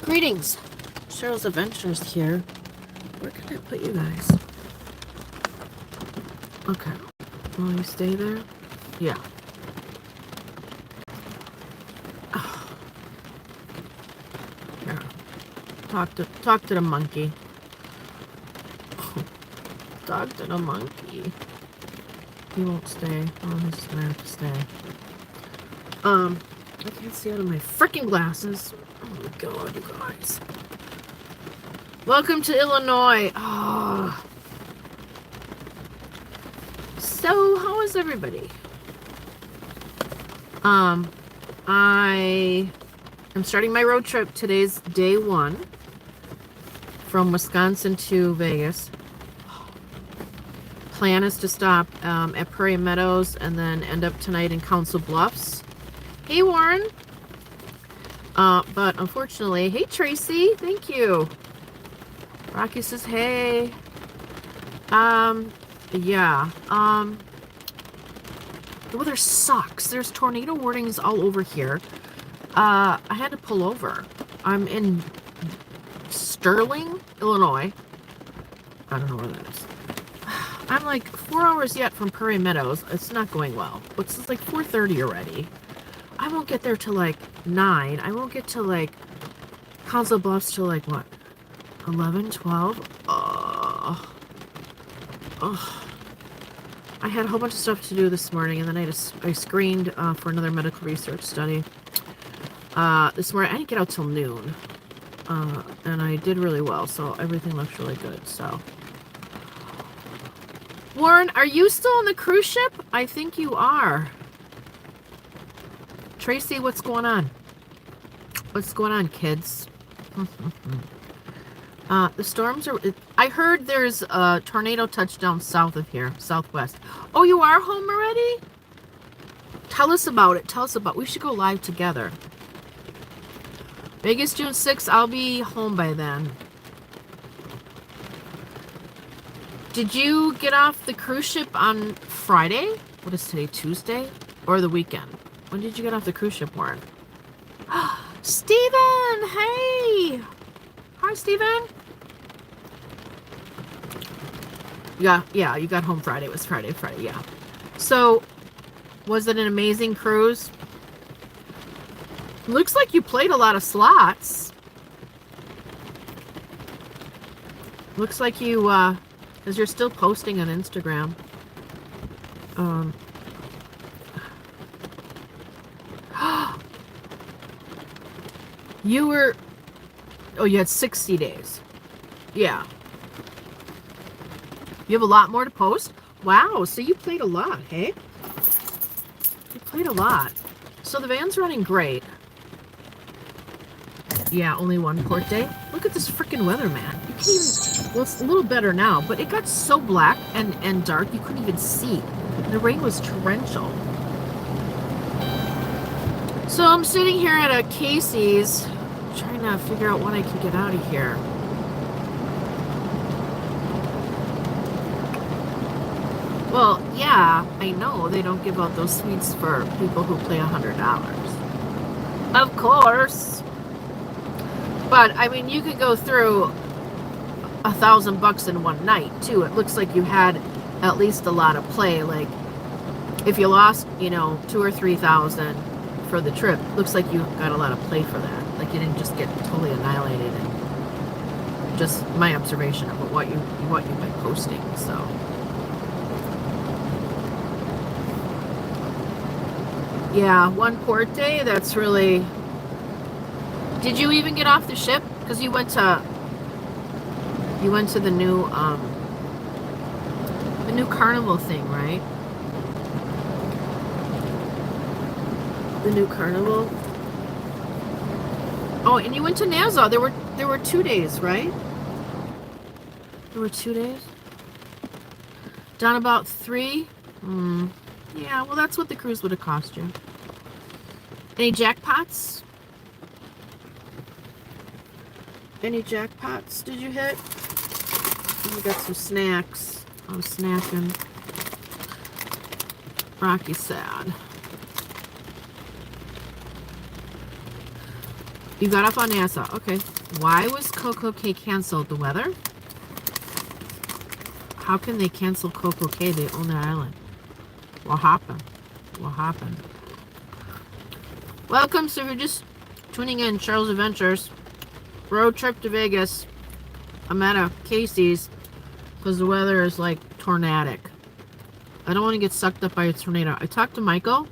Greetings, Cheryl's Adventures here. Where can I put you guys? Okay, will you stay there? Yeah. Oh. Here. Talk to the monkey. Talk to the monkey. He won't stay. Oh, he's just gonna have to stay. I can't see out of my freaking glasses. Oh my god, you guys. Welcome to Illinois. Oh. So, how is everybody? I am starting my road trip. Today's day 1 from Wisconsin to Vegas. Plan is to stop at Prairie Meadows and then end up tonight in Council Bluffs. Hey, Warren. But unfortunately, hey, Tracy. Thank you. Rocky says, hey. Yeah. The weather sucks. There's tornado warnings all over here. I had to pull over. I'm in Sterling, Illinois. I don't know where that is. I'm like 4 hours yet from Prairie Meadows. It's not going well. It's like 4:30 already. I won't get there till like 9. I won't get to like Council Bluffs till like what? 11, 12? I had a whole bunch of stuff to do this morning, and then I screened for another medical research study. This morning, I didn't get out till noon. And I did really well, so everything looks really good, so. Warren, are you still on the cruise ship? I think you are. Tracy, what's going on? What's going on, kids? The storms are... I heard there's a tornado touchdown south of here, southwest. Oh, you are home already? Tell us about it. Tell us about it. We should go live together. Vegas, June 6th. I'll be home by then. Did you get off the cruise ship on Friday? What is today, Tuesday? Or the weekend? When did you get off the cruise ship, Warren? Steven! Hey! Hi, Steven. Yeah, you got home Friday. It was Friday, yeah. So, was it an amazing cruise? Looks like you played a lot of slots. Looks like you, because you're still posting on Instagram. You were... Oh, you had 60 days. Yeah. You have a lot more to post? Wow, so you played a lot, hey? You played a lot. So the van's running great. Yeah, only one port day. Look at this freaking weather, man. You can't even... Well, it's a little better now, but it got so black and dark you couldn't even see. The rain was torrential. So I'm sitting here at a Casey's trying to figure out when I can get out of here. Well, yeah, I know they don't give out those suites for people who pay $100. Of course. But, I mean, you could go through $1,000 in one night, too. It looks like you had at least a lot of play. Like, if you lost, you know, $2,000 or $3,000 for the trip, looks like you got a lot of play for that. Like, you didn't just get totally annihilated. And just my observation of what you've been posting, so... Yeah, one port day, that's really... Did you even get off the ship? Because you went to the new carnival thing, right? The new carnival. Oh, and you went to Nassau. There were 2 days, right? There were 2 days? Down about 3? Yeah, well, that's what the cruise would have cost you. Any jackpots? Any jackpots did you hit? We got some snacks. I'm snacking. Rocky's sad. You got off on NASA. Okay. Why was Coco Cay canceled? The weather? How can they cancel Coco Cay? They own that island. What happened? What happened? Welcome, so if you're just tuning in, Cheryl's Adventures. Road trip to Vegas. I'm at a Casey's because the weather is like tornadic. I don't want to get sucked up by a tornado. I talked to Michael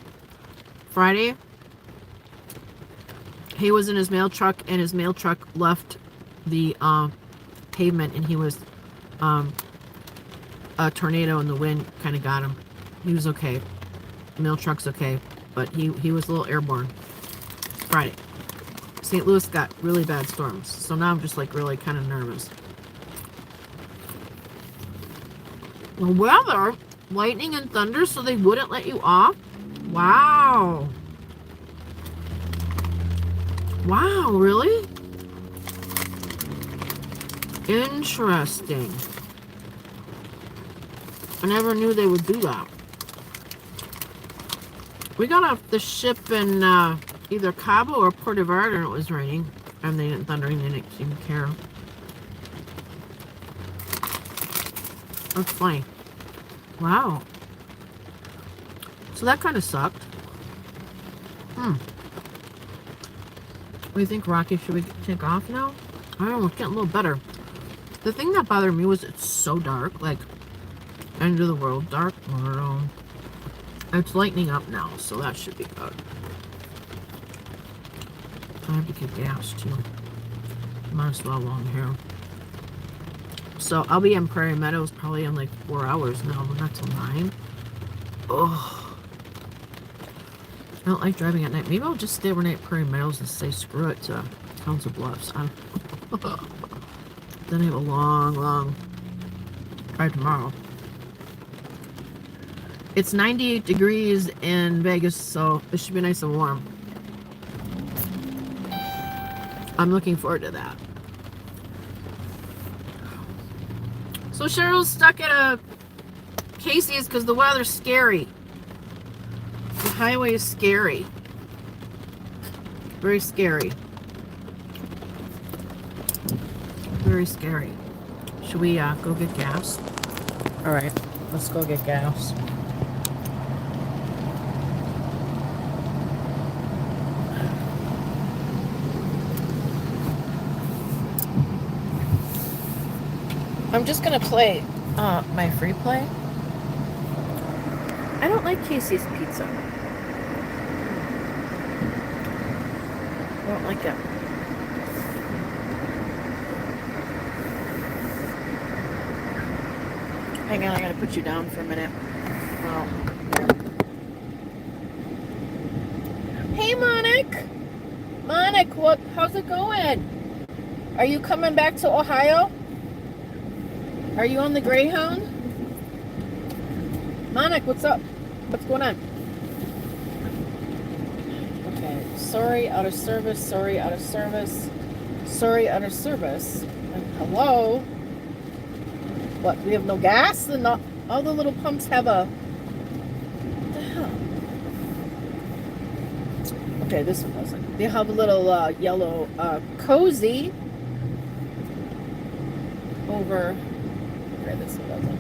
Friday. He was in his mail truck, and his mail truck left the pavement, and he was a tornado, and the wind kind of got him. He was okay. The mail truck's okay, but he was a little airborne Friday. St. Louis got really bad storms, so now I'm just like really kind of nervous. The weather, lightning and thunder, so they wouldn't let you off? Wow. Wow, really? Interesting. I never knew they would do that. We got off the ship in either Cabo or Puerto Vallarta, and it was raining. And they didn't thundering, they didn't seem to care. That's funny. Wow. So that kind of sucked. What do you think, Rocky? Should we take off now? I don't know, it's getting a little better. The thing that bothered me was it's so dark, like end of the world dark. I don't know. It's lightening up now, so that should be good. I have to get gas too. Might as well while I'm here. So I'll be in Prairie Meadows probably in like 4 hours now, but not till 9. Oh. I don't like driving at night. Maybe I'll just stay overnight at Prairie Meadows and say screw it to Council Bluffs. Then I have a long drive tomorrow. It's 98 degrees in Vegas, so it should be nice and warm. I'm looking forward to that. So Cheryl's stuck at a Casey's because the weather's scary. The highway is scary. Very scary. Very scary. Should we go get gas? Alright, let's go get gas. I'm just gonna play my free play. I don't like Casey's pizza. I don't like it. Hang on, I gotta put you down for a minute. Wow. Hey, Monic! Monic, how's it going? Are you coming back to Ohio? Are you on the Greyhound? Monic, what's up? What's going on? Okay, sorry, out of service, sorry, out of service, sorry, out of service. And hello? What, we have no gas? And all the little pumps have a... What the hell? Okay, this one doesn't. They have a little yellow cozy over... Okay, this one doesn't.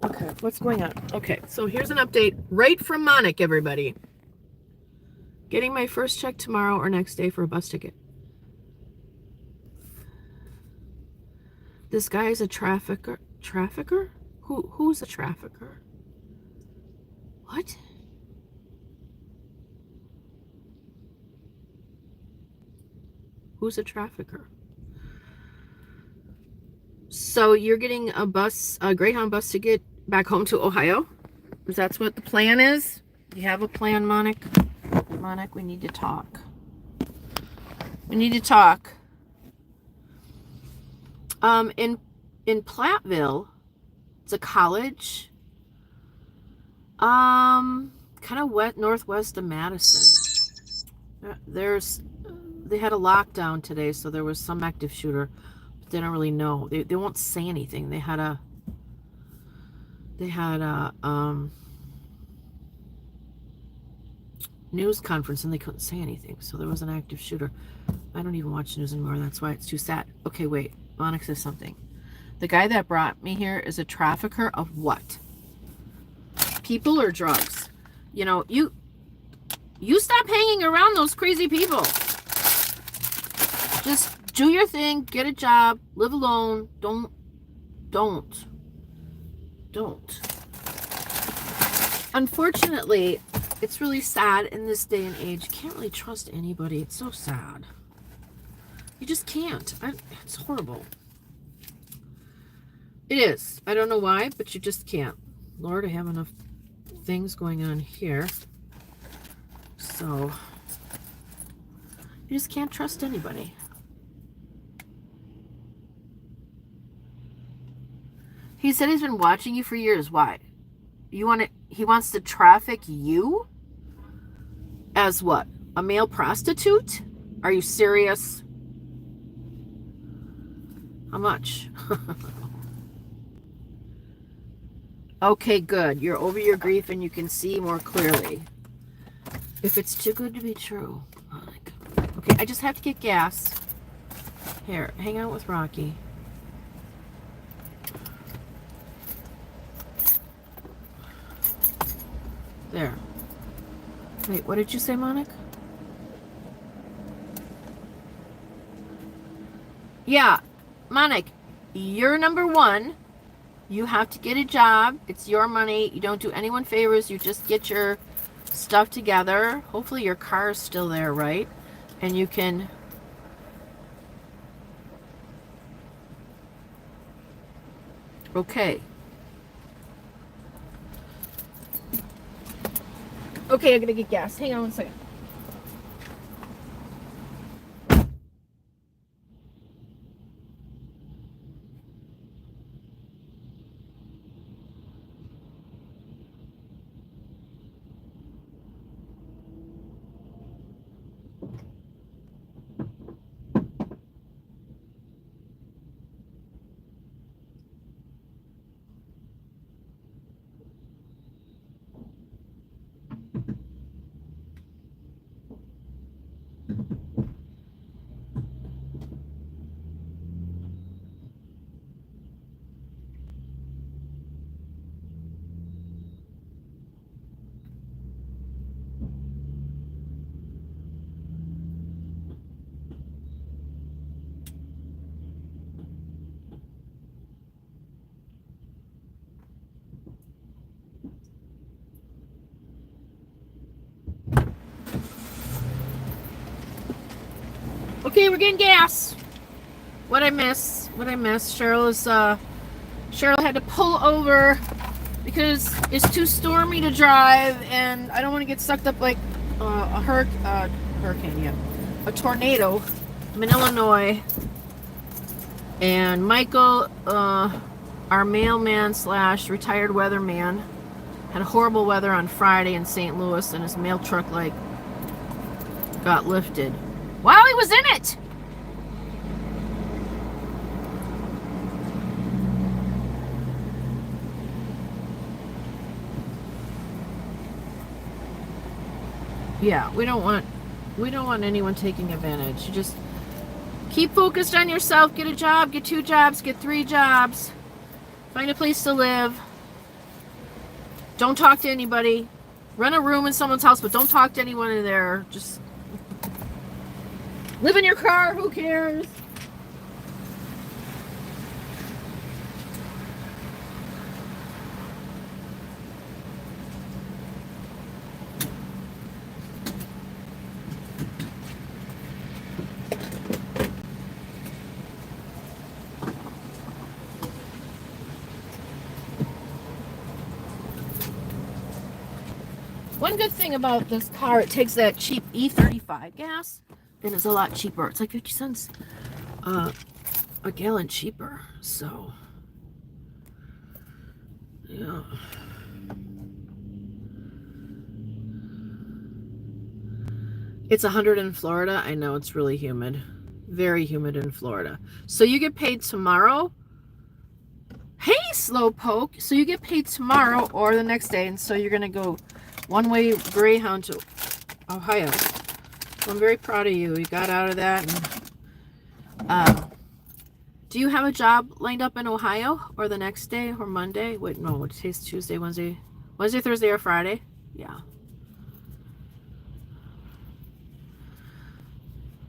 Okay, what's going on? Okay, so here's an update right from Monic, everybody. Getting my first check tomorrow or next day for a bus ticket. This guy is a trafficker. Trafficker? Who's a trafficker? What? Who's a trafficker? So you're getting a Greyhound bus ticket back home to Ohio? Is that what the plan is? You have a plan, Monic? Monic, we need to talk. We need to talk. In Platteville, it's a college. Kind of northwest of Madison. They had a lockdown today, so there was some active shooter. But they don't really know. They won't say anything. They had a news conference and they couldn't say anything. So there was an active shooter. I don't even watch news anymore. That's why it's too sad. Okay, wait. Monica says something. The guy that brought me here is a trafficker of what? People or drugs? You know, you stop hanging around those crazy people. Just do your thing, get a job, live alone. Don't. Unfortunately, it's really sad in this day and age. You can't really trust anybody. It's so sad. You just can't. It's horrible. It is. I don't know why, but you just can't. Lord, I have enough things going on here. So, you just can't trust anybody. He said he's been watching you for years. Why? He wants to traffic you? As what? A male prostitute? Are you serious? How much? Okay, good. You're over your grief and you can see more clearly. If it's too good to be true. Okay, I just have to get gas. Here, hang out with Rocky. There. Wait, what did you say, Monica? Yeah, Monica, you're number one. You have to get a job. It's your money. You don't do anyone favors. You just get your stuff together. Hopefully your car is still there, right? And you can... Okay. Okay, I'm gonna get gas. Hang on one second. Okay, we're getting gas. What I miss? Cheryl had to pull over because it's too stormy to drive, and I don't want to get sucked up like a hurricane, yeah, a tornado. I'm in Illinois, and Michael, our mailman / retired weatherman, had horrible weather on Friday in St. Louis, and his mail truck got lifted while he was in it. Yeah, we don't want anyone taking advantage. You just keep focused on yourself. Get a job, get 2 jobs, get 3 jobs. Find a place to live. Don't talk to anybody. Rent a room in someone's house, but don't talk to anyone in there. Just live in your car, who cares? One good thing about this car, it takes that cheap E35 gas, and it's a lot cheaper. It's like 50 cents a gallon cheaper. So, yeah. It's 100 in Florida. I know it's really humid. Very humid in Florida. So you get paid tomorrow. Hey, Slowpoke. So you get paid tomorrow or the next day. And so you're going to go one-way Greyhound to Ohio. So I'm very proud of you. You got out of that. And, do you have a job lined up in Ohio or the next day or Monday? Wait, no, today's Tuesday, Wednesday, Thursday, or Friday? Yeah.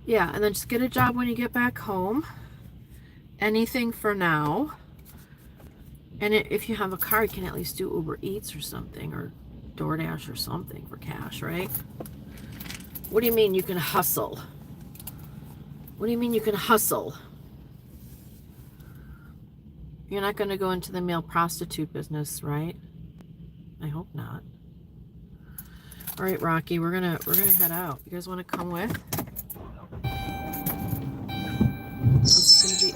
Yeah, and then just get a job when you get back home. Anything for now. And if you have a car, you can at least do Uber Eats or something, or DoorDash or something for cash, right? What do you mean you can hustle? What do you mean you can hustle? You're not going to go into the male prostitute business, right? I hope not. All right, Rocky, we're gonna head out. You guys want to come with? It's gonna be...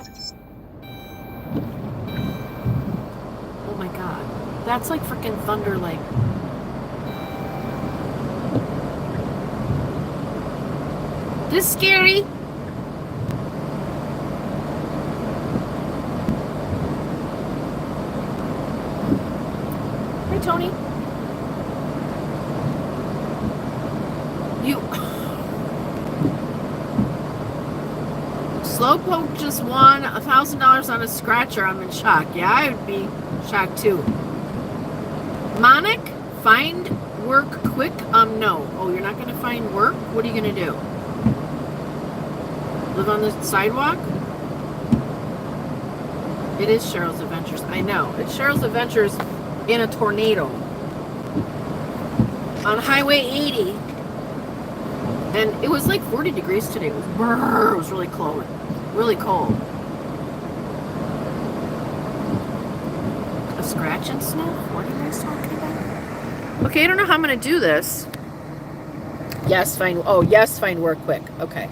Oh my God, that's like freaking thunder! Like, this is scary. Hey, Tony. You... Slowpoke just won $1,000 on a scratcher. I'm in shock. Yeah, I would be shocked too. Monic, find work quick. No. Oh, you're not going to find work? What are you going to do? Live on the sidewalk? It is Cheryl's Adventures. I know. It's Cheryl's Adventures in a tornado. On Highway 80. And it was like 40 degrees today. It was brrr, it was really cold. Really cold. A scratch and sniff? What are you guys talking about? Okay, I don't know how I'm going to do this. Yes, find... Oh, yes, find work quick. Okay.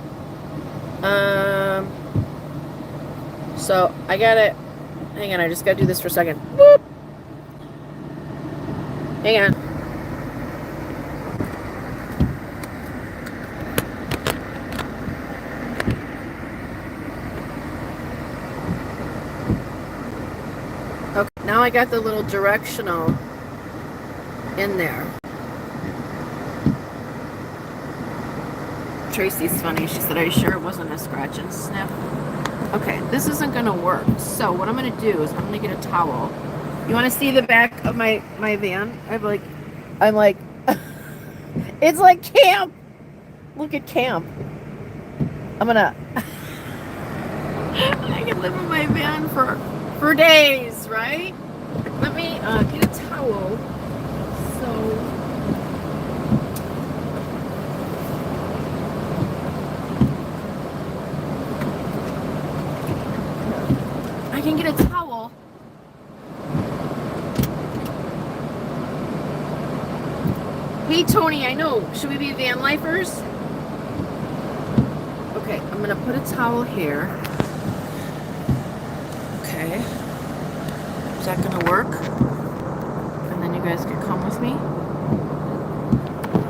So, I got it. Hang on, I just got to do this for a second. Whoop. Hang on. Okay, now I got the little directional in there. Tracy's funny. She said, are you sure it wasn't a scratch and sniff? Okay, this isn't going to work. So what I'm going to do is I'm going to get a towel. You want to see the back of my van? I'm like, it's like camp. Look at camp. I'm going to, I can live in my van for days, right? Let me get a towel. So... I can get a towel. Hey, Tony, I know. Should we be van lifers? Okay, I'm going to put a towel here. Okay. Is that going to work? And then you guys can come with me.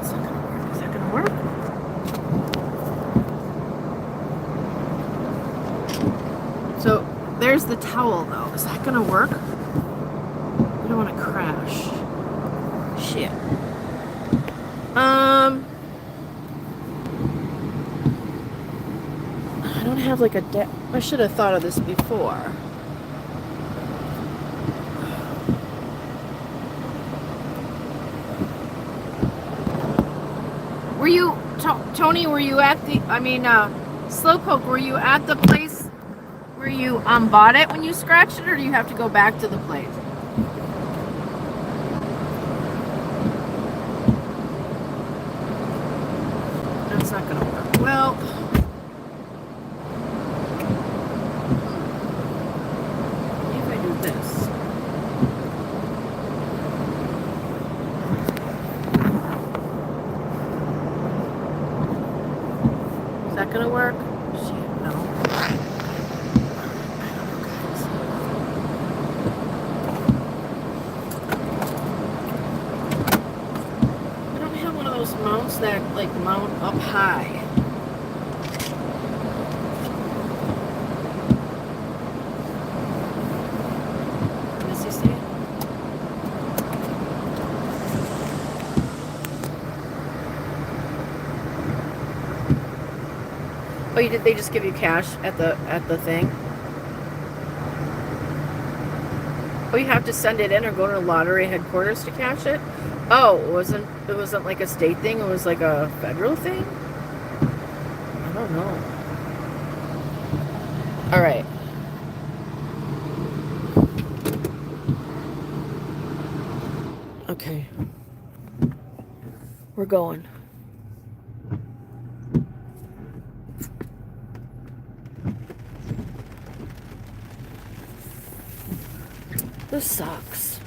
Is that going to work? Is that going to work? So, there's the towel, though. Is that going to work? I don't want to crash. Shit. I don't have like a I should have thought of this before. Were you, Tony, were you at the, Slowpoke, were you at the place where you bought it when you scratched it, or do you have to go back to the place? That's not going to work. Well, if I do this. Is that going to work? Shit, no. I don't have one of those mounts that like mount up high. Does he see it? Oh, you did? They just give you cash at the thing? Oh, you have to send it in or go to the lottery headquarters to cash it? Oh, it wasn't like a state thing, it was like a federal thing? I don't know. All right. Okay. We're going. This sucks.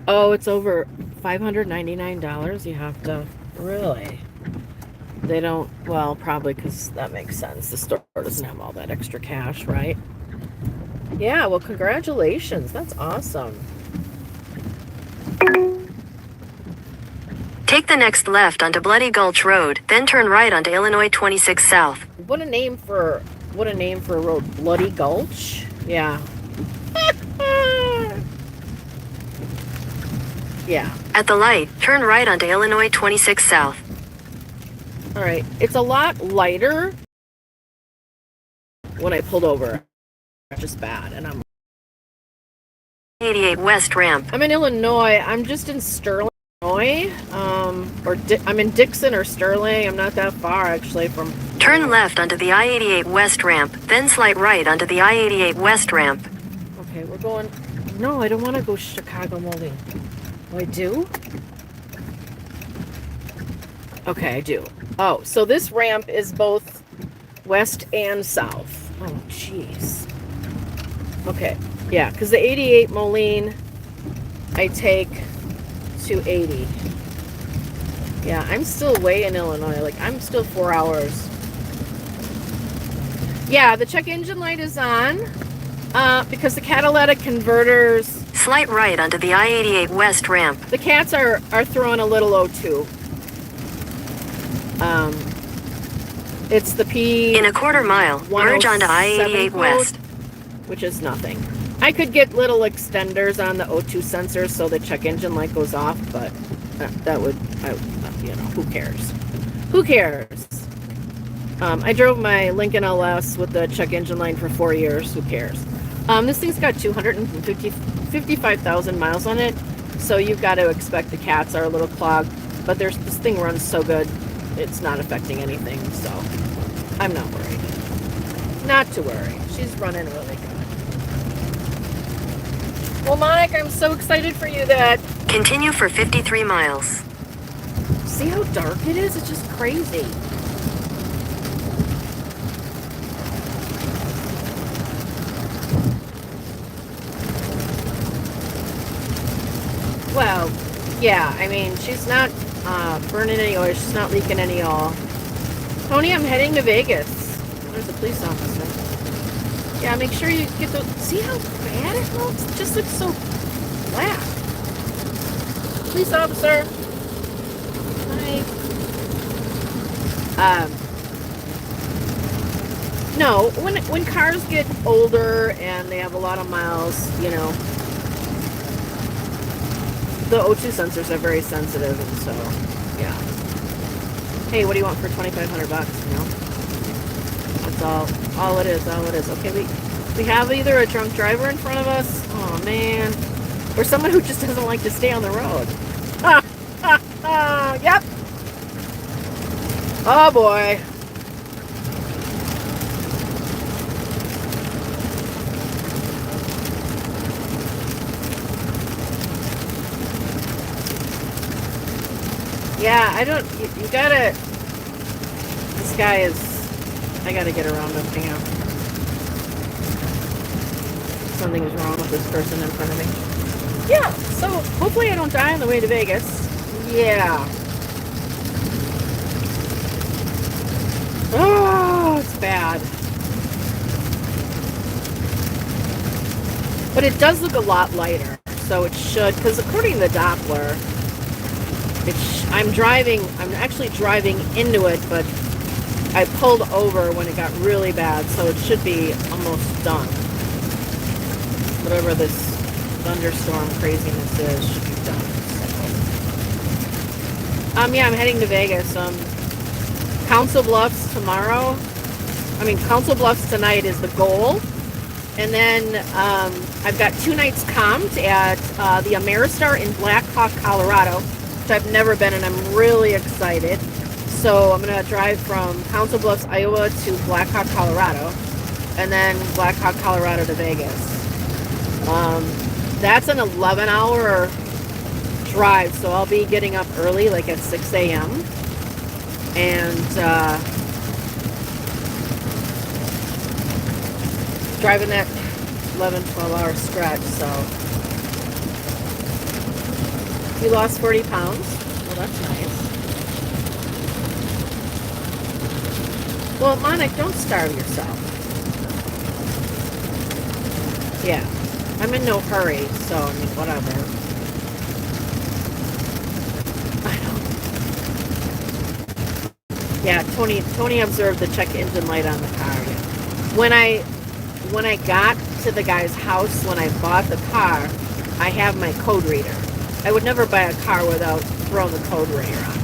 Oh, it's over $599. You have to really. They don't, well, probably because that makes sense. The store doesn't have all that extra cash, right? Yeah, well, congratulations. That's awesome. Take the next left onto Bloody Gulch Road, then turn right onto Illinois 26 South. What a name for a road. Bloody Gulch? Yeah. Yeah. At the light, turn right onto Illinois 26 South. All right. It's a lot lighter when I pulled over. Just bad. And I'm 88 West Ramp. I'm in Illinois. I'm just in Sterling, Illinois. I'm in Dixon or Sterling. I'm not that far actually from. Turn left onto the I-88 West Ramp, then slide right onto the I-88 West Ramp. Okay, we're going. No, I don't want to go Chicago Molding. Oh, I do? Okay, I do. Oh, so this ramp is both west and south. Oh, jeez. Okay, yeah, because the 88 Moline, I take to 80. Yeah, I'm still way in Illinois. Like, I'm still 4 hours. Yeah, the check engine light is on because the catalytic converters... Slight right onto the I-88 West Ramp. The cats are throwing a little O2. It's the P... In a quarter mile, merge onto I-88 West. Which is nothing. I could get little extenders on the O2 sensors so the check engine light goes off, but that would, who cares? Who cares? I drove my Lincoln LS with the check engine light for 4 years. Who cares? This thing's got 255,000 miles on it, so you've got to expect the cats are a little clogged, but this thing runs so good, it's not affecting anything, so I'm not worried. Not to worry. She's running really good. Well, Monica, I'm so excited for you that... Continue for 53 miles. See how dark it is? It's just crazy. Well, yeah, I mean, she's not burning any oil. She's not leaking any oil. Tony, I'm heading to Vegas. There's a police officer. Yeah, make sure you get those. See how bad it looks? It just looks so black. Police officer. Hi. No, when cars get older and they have a lot of miles, the O2 sensors are very sensitive, and so, yeah. Hey, what do you want for $2,500? That's all it is. Okay, we have either a drunk driver in front of us, oh man, or someone who just doesn't like to stay on the road. Yep. Oh boy. Yeah, you gotta, this guy is, I gotta get around him, hang on. Something is wrong with this person in front of me. Yeah, so hopefully I don't die on the way to Vegas. Yeah. Oh, it's bad. But it does look a lot lighter, so it should, because according to the Doppler, I'm actually driving into it, but I pulled over when it got really bad, so it should be almost done. Whatever this thunderstorm craziness is should be done. So. Yeah, I'm heading to Vegas. Council Bluffs tomorrow. Council Bluffs tonight is the goal. And then I've got 2 nights comped at the Ameristar in Black Hawk, Colorado, which I've never been, and I'm really excited. So I'm going to drive from Council Bluffs, Iowa to Black Hawk, Colorado, and then Black Hawk, Colorado to Vegas. That's an 11-hour drive, so I'll be getting up early, like at 6 a.m. And driving that 11-12-hour stretch. So you lost 40 pounds. Well, that's nice. Well, Monica, don't starve yourself. Yeah, I'm in no hurry, so whatever. I know. Yeah, Tony observed the check engine light on the car. Yeah. When I got to the guy's house, when I bought the car, I have my code reader. I would never buy a car without throwing the code reader on.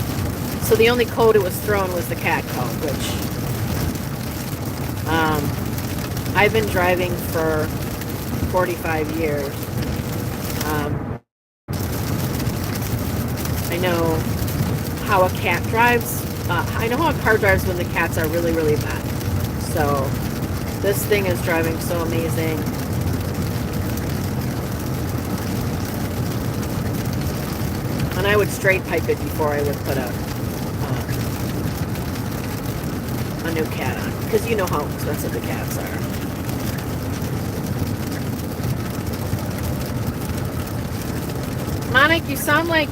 So the only code it was thrown was the cat code, which I've been driving for 45 years. I know how a cat drives. I know how a car drives when the cats are really, really bad. So this thing is driving so amazing. And I would straight pipe it before I would put a new cat on, because you know how expensive the cats are. Monica, you sound like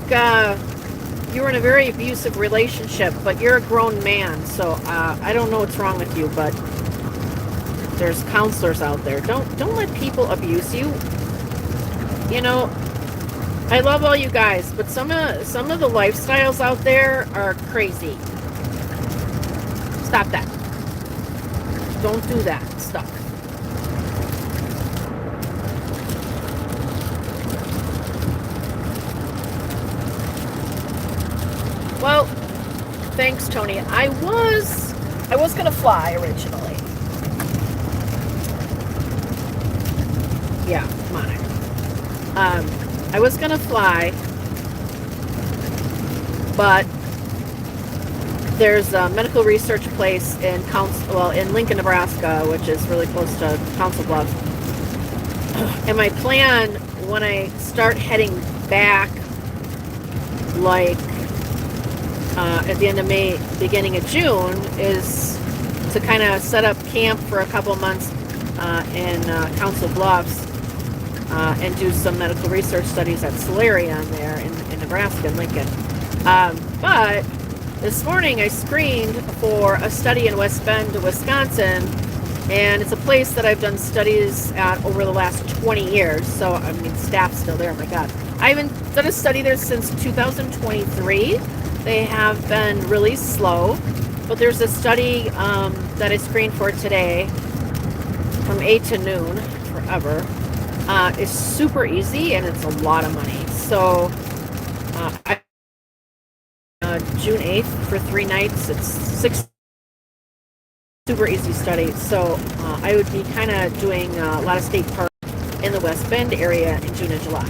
you were in a very abusive relationship, but you're a grown man, so I don't know what's wrong with you, but there's counselors out there. Don't let people abuse you. You know, I love all you guys, but some of the lifestyles out there are crazy. Stop that. Don't do that stuff. Well, thanks, Tony. I was gonna fly originally. Yeah, Monica. I was gonna fly, but there's a medical research place in Lincoln, Nebraska, which is really close to Council Bluffs. And my plan when I start heading back, like at the end of May, beginning of June, is to kind of set up camp for a couple months in Council Bluffs and do some medical research studies at Solarion there in Nebraska and Lincoln. But this morning I screened for a study in West Bend, Wisconsin, and it's a place that I've done studies at over the last 20 years. So, staff's still there, oh my God. I haven't done a study there since 2023. They have been really slow, but there's a study that I screened for today from 8 to noon, forever. It's super easy and it's a lot of money. So, June 8th for 3 nights. It's 6 super easy study. So I would be kind of doing a lot of state parks in the West Bend area in June and July.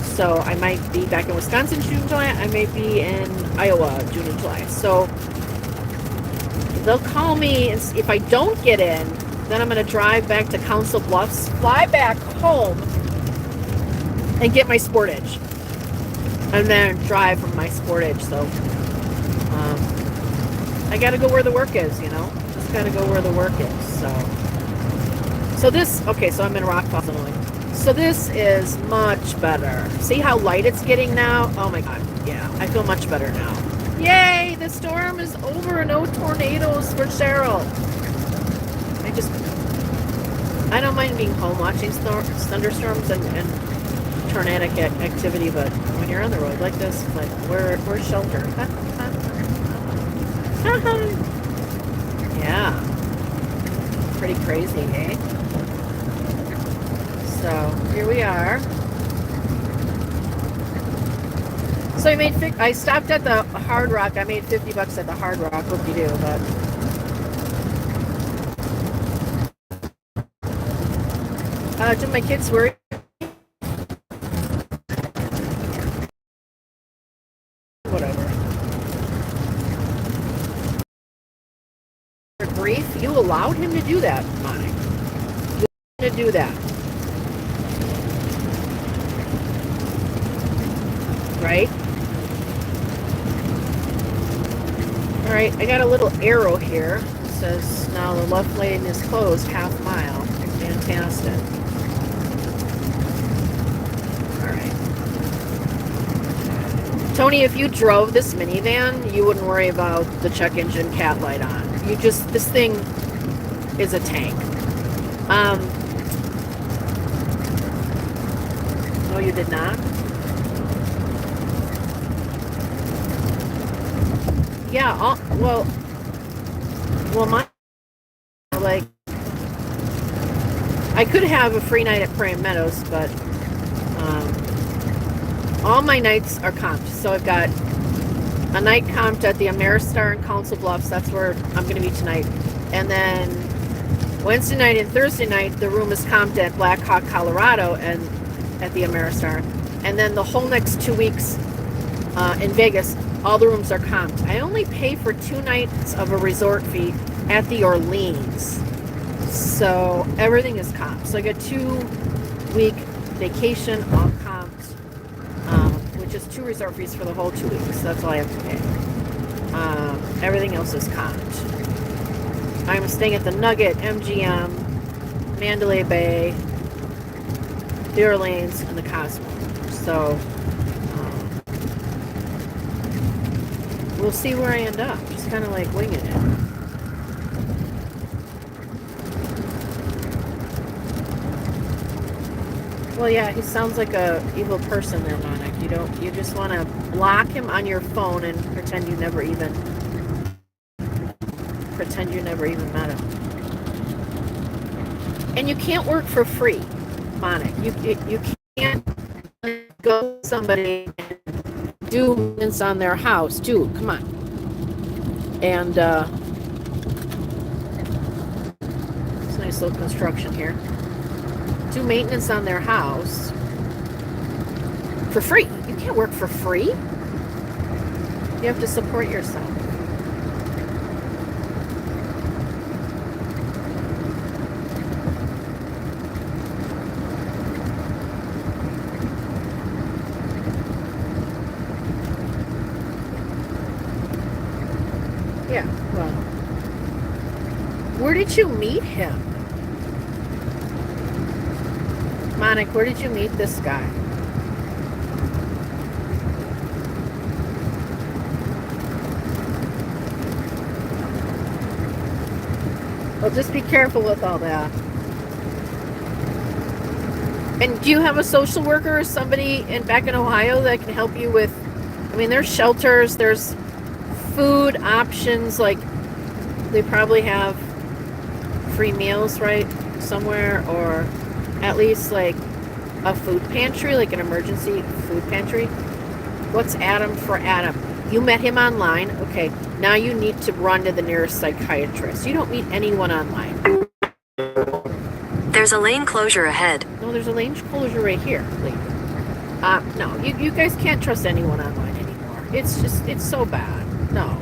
So I might be back in Wisconsin June and July. I may be in Iowa June and July. So they'll call me, and if I don't get in, then I'm going to drive back to Council Bluffs, fly back home, and get my Sportage. And then drive from my Sportage. So I got to go where the work is, you know. Just got to go where the work is. So this, okay, so I'm in Rock Falls, Illinois. So this is much better. See how light it's getting now? Oh my God, yeah, I feel much better now. Yay, the storm is over. No tornadoes for Cheryl. I don't mind being home watching thunderstorms and tornadic activity, but when you're on the road like this, like we're sheltered. Yeah, pretty crazy, eh? So here we are. So I stopped at the Hard Rock. I made $50 at the Hard Rock. Hope you do, but. Do my kids worry? Whatever. For grief, you allowed him to do that, Monty. You allowed him to do that. Right? Alright, I got a little arrow here. It says, now the left lane is closed, half mile. Fantastic. Alright. Tony, if you drove this minivan, you wouldn't worry about the check engine cat light on. This thing is a tank. No, you did not? Yeah, well, my, like, I could have a free night at Prairie Meadows, but all my nights are comped. So I've got a night comped at the Ameristar in Council Bluffs. That's where I'm going to be tonight. And then Wednesday night and Thursday night, the room is comped at Black Hawk, Colorado, and at the Ameristar. And then the whole next 2 weeks in Vegas, all the rooms are comped. I only pay for 2 nights of a resort fee at the Orleans. So everything is comped. So I got 2-week vacation, all comped, which is 2 resort fees for the whole 2 weeks. That's all I have to pay. Everything else is comped. I'm staying at the Nugget, MGM, Mandalay Bay, the Orleans, and the Cosmo. So we'll see where I end up. Just kind of like winging it. Well, yeah, he sounds like a evil person there, Monica. You just want to block him on your phone and pretend you never even met him. And you can't work for free, Monica. You can't go to somebody and do maintenance on their house. Dude, come on. And it's a nice little construction here. Do maintenance on their house for free. You can't work for free. You have to support yourself. Yeah, well, where did you meet him? Monica, where did you meet this guy? Well, just be careful with all that. And do you have a social worker or somebody back in Ohio that can help you with, I mean, there's shelters, there's food options, like they probably have free meals, right, somewhere, or at least like a food pantry, like an emergency food pantry. What's Adam for Adam? You met him online. Okay, now you need to run to the nearest psychiatrist. You don't meet anyone online. There's a lane closure ahead. No, there's a lane closure right here. No, you guys can't trust anyone online anymore. It's so bad. No.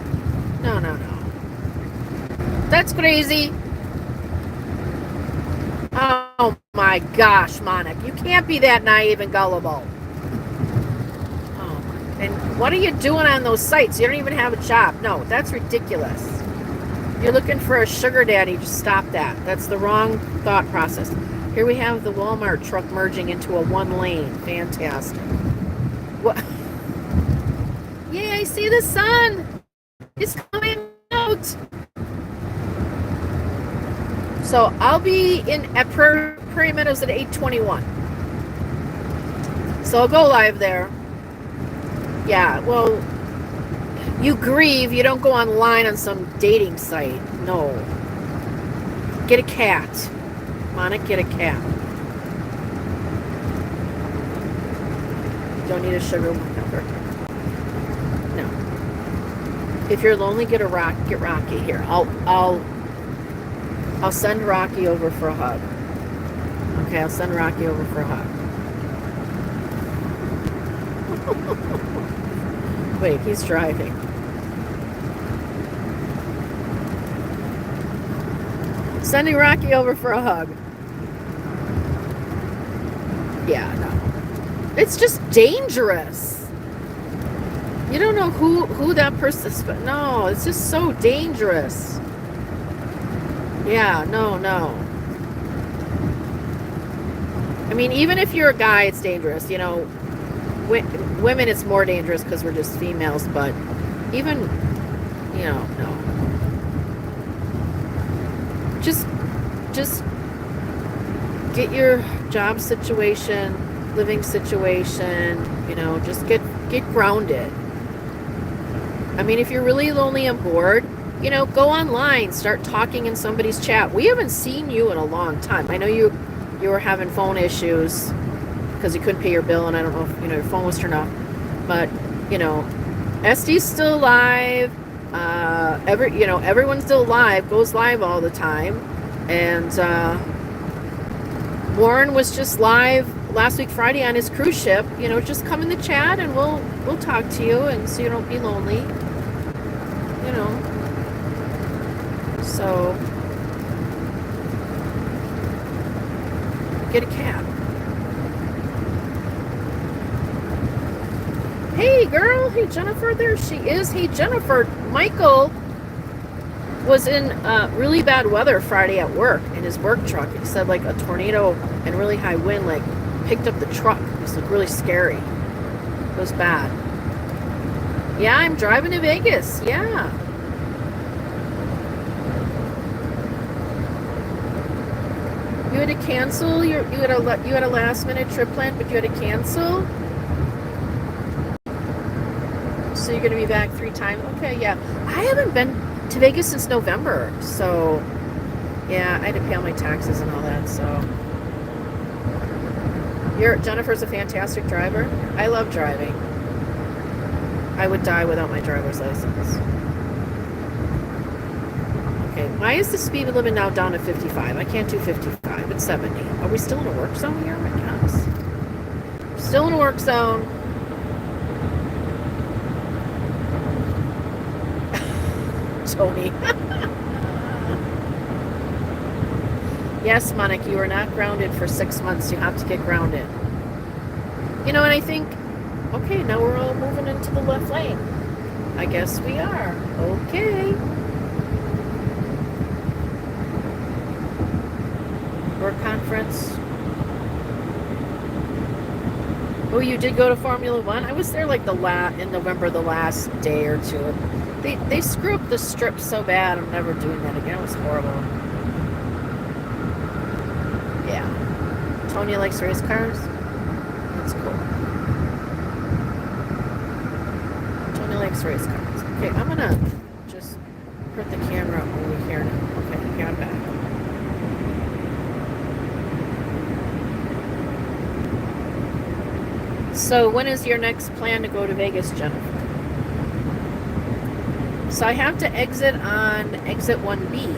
That's crazy. Oh my gosh, Monica. You can't be that naive and gullible. And what are you doing on those sites? You don't even have a job. No, that's ridiculous. You're looking for a sugar daddy. Just stop that. That's the wrong thought process. Here we have the Walmart truck merging into a 1-lane. Fantastic. What? Yay, I see the sun. It's coming out. So I'll be at Prairie Meadows at 8:21. So I'll go live there. Yeah, well, you grieve. You don't go online on some dating site. No. Get a cat. Monica, get a cat. Don't need a sugar number. No. If you're lonely, get Rocky here. I'll send Rocky over for a hug. Okay, I'll send Rocky over for a hug. Wait, he's driving. Sending Rocky over for a hug. Yeah, no. It's just dangerous. You don't know who that person is. No, it's just so dangerous. Yeah, no. I mean, even if you're a guy, it's dangerous. You know, women, it's more dangerous because we're just females. But even, you know, no. Just get your job situation, living situation, you know, just get grounded. I mean, if you're really lonely and bored, you know, go online, start talking in somebody's chat. We haven't seen you in a long time. I know you were having phone issues because you couldn't pay your bill, and I don't know if, you know, your phone was turned off. But, you know, SD's still live. Everyone's still live, goes live all the time. And Warren was just live last week Friday on his cruise ship. You know, just come in the chat and we'll talk to you, and so you don't be lonely. You know. So get a cab. Hey girl, hey Jennifer, there she is. Hey Jennifer, Michael was in really bad weather Friday at work in his work truck. He said like a tornado and really high wind like picked up the truck. It was like really scary. It was bad. Yeah, I'm driving to Vegas. Yeah. You had to cancel. You had a last minute trip planned, but you had to cancel. So you're gonna be back 3 times. Okay, yeah. I haven't been to Vegas since November, so yeah, I had to pay all my taxes and all that. So Jennifer's a fantastic driver. I love driving. I would die without my driver's license. Okay, why is the speed limit now down to 55? I can't do 55. It's 70. Are we still in a work zone here? My gosh. Still in a work zone. Tony. Yes, Monica, you are not grounded for 6 months. You have to get grounded. You know, and I think, okay, now we're all moving into the left lane. I guess we are. Okay. Work conference. Oh, you did go to Formula One? I was there like in November, the last day or two. They screw up the strip so bad. I'm never doing that again. It was horrible. Yeah. Tony likes race cars. That's cool. Tony likes race cars. Okay, I'm gonna just put the camera over here now. Okay, I'm back. So when is your next plan to go to Vegas, Jennifer? So I have to exit on exit 1B.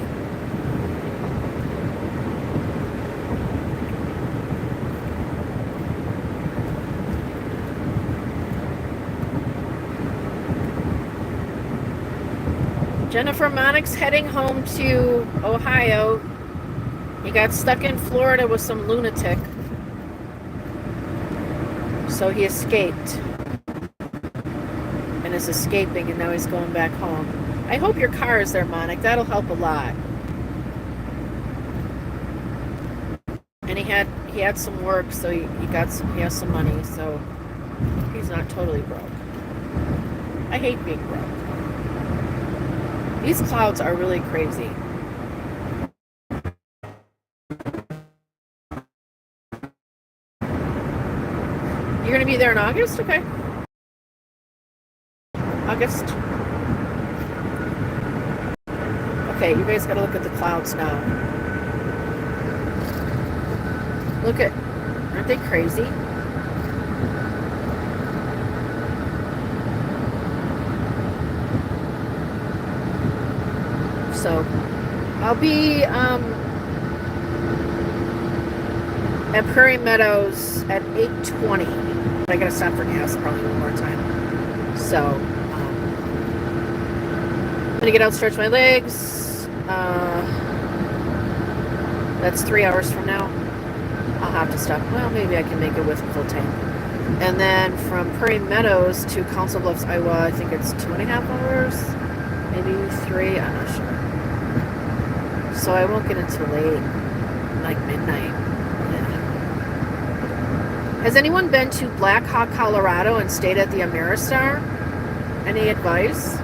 Jennifer Monix heading home to Ohio. He got stuck in Florida with some lunatic. So he escaped. And is escaping, and now he's going back home. I hope your car is there, Monic. That'll help a lot. And he had some work, so he has some money, so he's not totally broke. I hate being broke. These clouds are really crazy. You're gonna be there in August? Okay. August. Okay, you guys gotta look at the clouds now. Look at, aren't they crazy? So, I'll be at Prairie Meadows at 8:20. I gotta stop for gas probably one more time. So, I'm gonna get out, stretch my legs. That's 3 hours from now. I'll have to stop. Well, maybe I can make it with full tank. And then from Prairie Meadows to Council Bluffs, Iowa, I think it's 2.5 hours, maybe 3. I'm not sure. So I won't get until late, like midnight. Yeah. Has anyone been to Black Hawk, Colorado and stayed at the Ameristar? Any advice?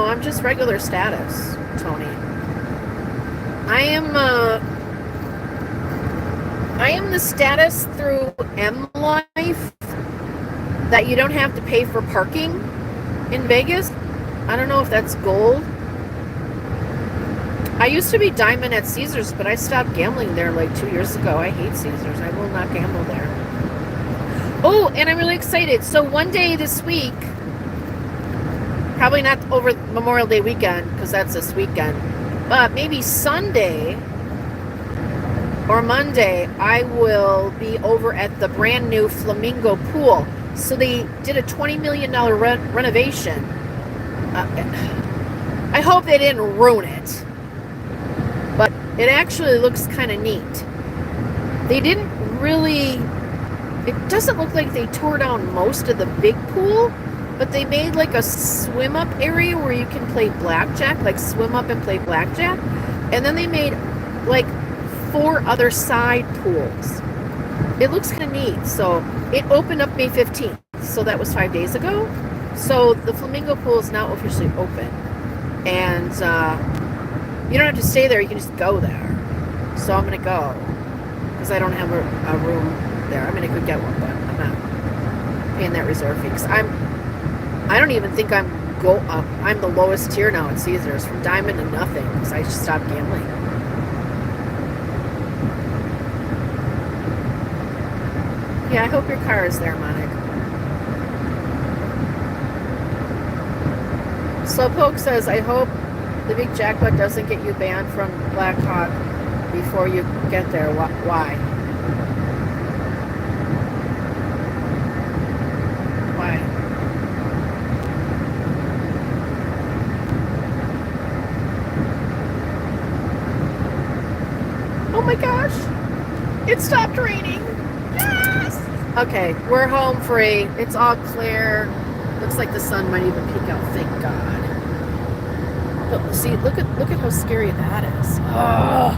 I'm just regular status, Tony. I am the status through M-Life that you don't have to pay for parking in Vegas. I don't know if that's gold. I used to be diamond at Caesars, but I stopped gambling there like 2 years ago. I hate Caesars. I will not gamble there. Oh, and I'm really excited. So one day this week, probably not over Memorial Day weekend, because that's this weekend, but maybe Sunday or Monday, I will be over at the brand new Flamingo Pool. So they did a $20 million renovation. I hope they didn't ruin it, but it actually looks kind of neat. They didn't really, it doesn't look like they tore down most of the big pool, but they made like a swim up area where you can play blackjack, like swim up and play blackjack. And then they made like 4 other side pools. It looks kind of neat. So it opened up May 15th. So that was 5 days ago. So the Flamingo Pool is now officially open. And you don't have to stay there. You can just go there. So I'm going to go. Because I don't have a room there. I mean, I could get one, but I'm not paying that resort fee. Because I don't even think I'm the lowest tier now at Caesars, from diamond to nothing, because I just stopped gambling. Yeah, I hope your car is there, Monica. Slowpoke says, I hope the big jackpot doesn't get you banned from Black Hawk before you get there. Why? Why? Oh my gosh! It stopped raining! Yes! Okay, we're home free. It's all clear. Looks like the sun might even peek out, thank God. But see, look at how scary that is. Oh.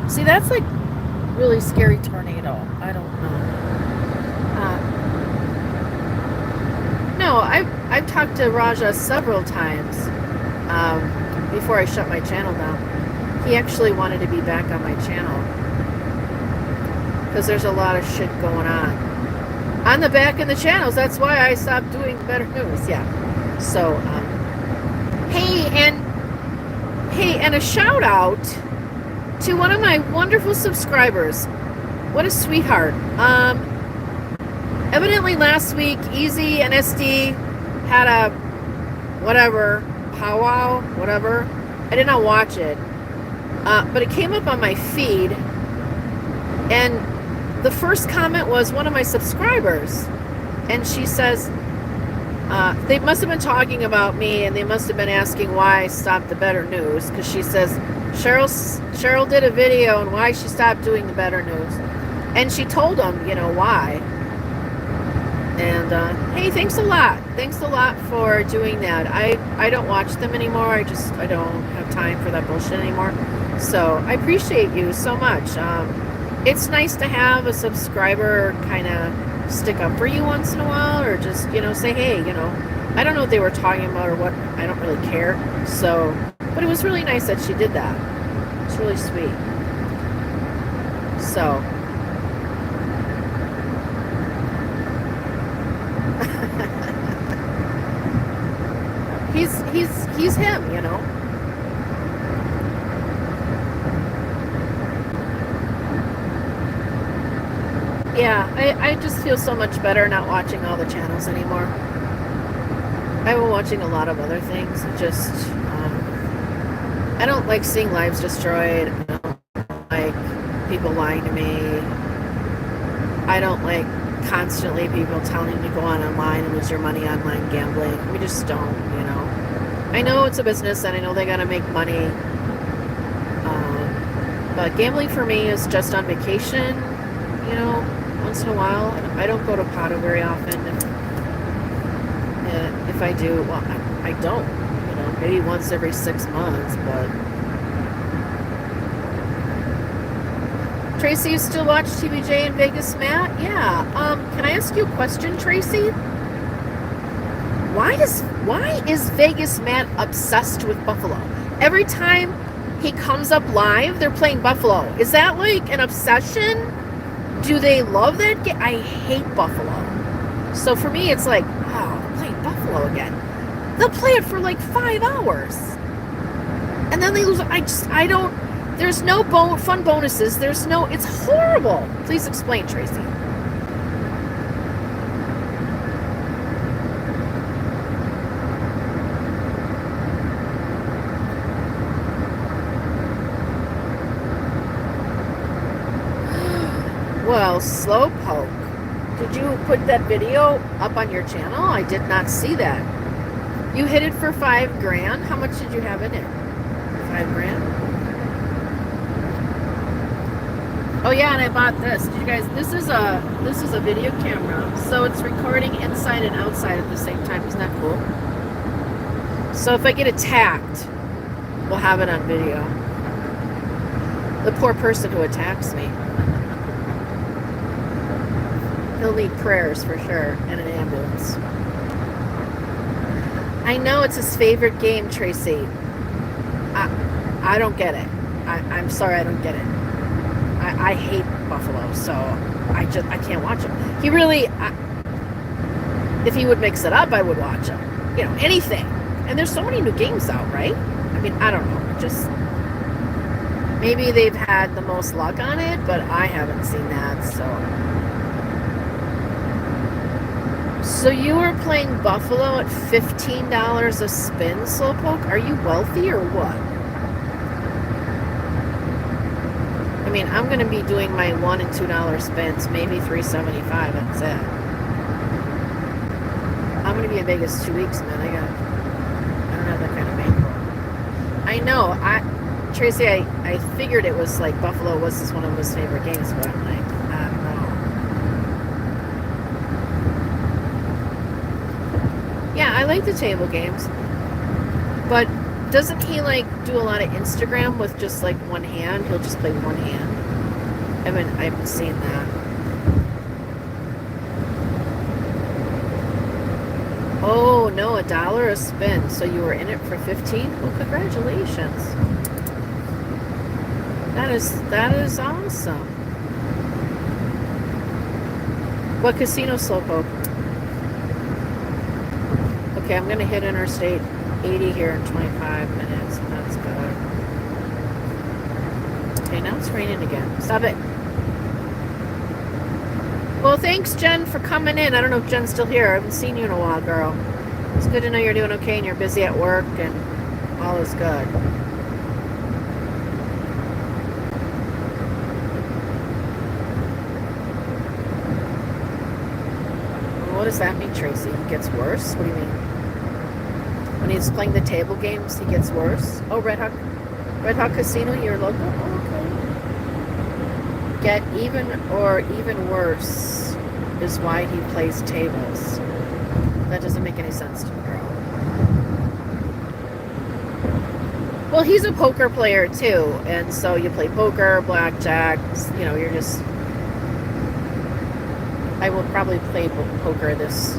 See, that's like really scary tornado. I don't know. No, I've talked to Raja several times before I shut my channel down. He actually wanted to be back on my channel because there's a lot of shit going on the back in the channels. That's why I stopped doing better news. Yeah. So, hey, and a shout out to one of my wonderful subscribers. What a sweetheart. Evidently last week, Easy and SD had a whatever powwow, whatever. I did not watch it, but it came up on my feed, and the first comment was one of my subscribers, and she says they must have been talking about me, and they must have been asking why I stopped the better news, because she says Cheryl did a video on why she stopped doing the better news, and she told them, you know, why. And hey, thanks a lot for doing that. I don't watch them anymore. I don't have time for that bullshit anymore. So I appreciate you so much. It's nice to have a subscriber kind of stick up for you once in a while, or just, you know, say, hey, you know, I don't know what they were talking about or what. I don't really care. So But it was really nice that she did that. It's really sweet. So. he's him, you know. Yeah, I just feel so much better not watching all the channels anymore. I've been watching a lot of other things. Just, I don't like seeing lives destroyed. I don't like people lying to me. I don't like constantly people telling you to go online and lose your money online gambling. We just don't, you know. I know it's a business and I know they gotta make money. But gambling for me is just on vacation, you know, once in a while. I don't go to Pato very often. If I do, well, I don't, you know, maybe once every 6 months, but. Tracy, you still watch TBJ and Vegas Matt? Yeah. Can I ask you a question, Tracy? Why is Vegas Matt obsessed with Buffalo? Every time he comes up live, they're playing Buffalo. Is that like an obsession? Do they love that game? I hate Buffalo. So for me, it's like, oh, playing Buffalo again. They'll play it for like 5 hours. And then they lose. I don't. There's no fun bonuses. There's no. It's horrible. Please explain, Tracy. Well, Slowpoke, did you put that video up on your channel? I did not see that. You hit it for $5,000. How much did you have in it? $5,000. Oh yeah, and I bought this. Did you guys? This is a video camera, so it's recording inside and outside at the same time. Isn't that cool? So if I get attacked, we'll have it on video. The poor person who attacks me. He'll need prayers for sure, and an ambulance. I know it's his favorite game, Tracy. I don't get it. I'm sorry, I don't get it. I hate Buffalo, so I can't watch him. He really, if he would mix it up, I would watch him. You know, anything. And there's so many new games out, right? I mean, I don't know. Just maybe they've had the most luck on it, but I haven't seen that, so. So you were playing Buffalo at $15 a spin, Slowpoke? Are you wealthy or what? I mean, I'm going to be doing my $1 and $2 spins, maybe $3.75. That's it. I'm going to be in Vegas 2 weeks, man. I don't have that kind of bankroll. I know. Tracy, I figured it was like Buffalo was just one of his favorite games, but I'm like, I don't know. Yeah, I like the table games, but doesn't he like do a lot of Instagram with just like one hand? He'll just play one hand. I haven't seen that. Oh no, $1 a spin. So you were in it for 15? Well, congratulations. That is awesome. What casino, Slowpoke? Okay, I'm gonna hit Interstate 80 here in 25 minutes. That's good. Okay, now it's raining again. Stop it. Well, thanks, Jen, for coming in. I don't know if Jen's still here. I haven't seen you in a while, girl. It's good to know you're doing okay and you're busy at work and all is good. What does that mean, Tracy? He gets worse? What do you mean? When he's playing the table games, he gets worse? Oh, Red Hawk Casino, you're local? Oh, okay. Get even or even worse is why he plays tables. That doesn't make any sense to me, girl. Well, he's a poker player too, and so you play poker, blackjack, you know, you're just... I will probably play poker this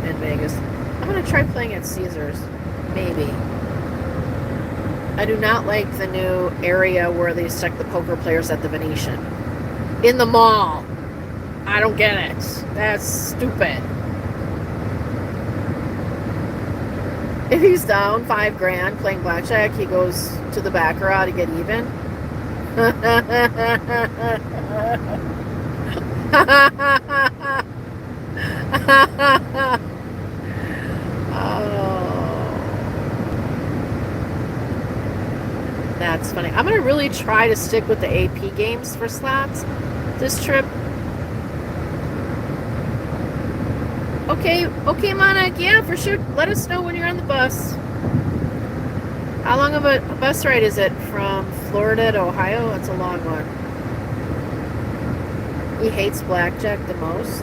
in Vegas. I'm going to try playing at Caesars. Maybe. I do not like the new area where they stuck the poker players at the Venetian. In the mall. I don't get it. That's stupid. If he's down $5,000 playing blackjack, he goes to the baccarat to get even. Oh, that's funny. I'm gonna really try to stick with the AP games for slots this trip. Okay, Monica. Yeah, for sure. Let us know when you're on the bus. How long of a bus ride is it from Florida to Ohio? It's a long one. He hates blackjack the most.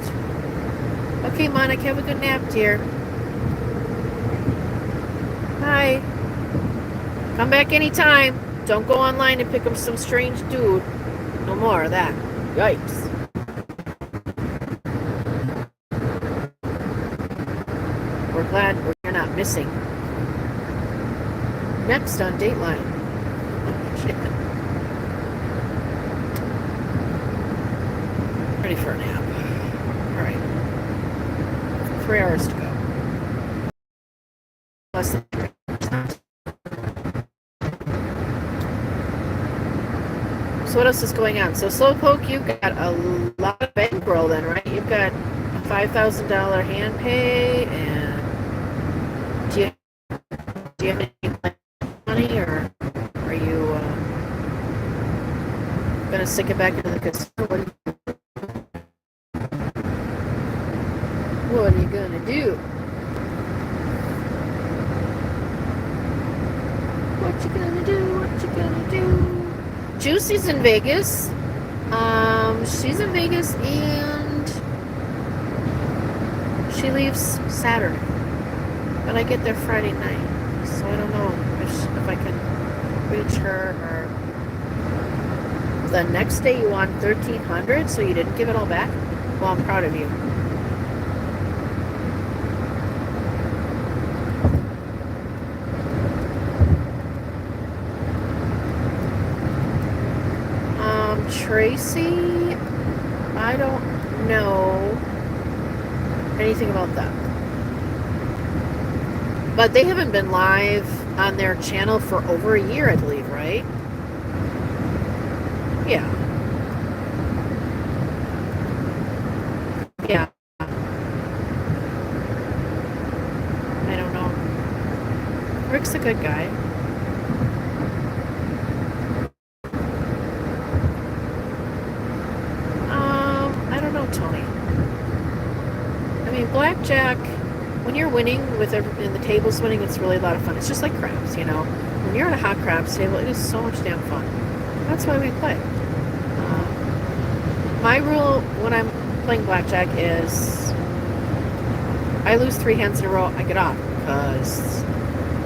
Okay, Monica, have a good nap, dear. Hi. Come back anytime. Don't go online and pick up some strange dude. No more of that. Yikes. We're glad you're not missing. Next on Dateline. Ready for a nap. Alright. 3 hours to go. Less than 3. So what else is going on? So Slowpoke, you've got a lot of bankroll then, right? You've got a $5,000 hand pay, and do you have any money, or are you gonna stick it back into the casino? What are you gonna do? What you gonna do? What you gonna do? Juicy's in Vegas. She's in Vegas, and she leaves Saturday. But I get there Friday night, so I don't know if I can reach her. Or the next day you won $1,300, so you didn't give it all back. Well, I'm proud of you. Tracy, I don't know anything about that. But they haven't been live on their channel for over a year, I believe, right? Yeah. Yeah. I don't know. Rick's a good guy. Tony. I mean, blackjack, when you're winning in the tables winning, it's really a lot of fun. It's just like craps, you know. When you're at a hot craps table, it is so much damn fun. That's why we play. My rule when I'm playing blackjack is I lose 3 hands in a row, I get off, because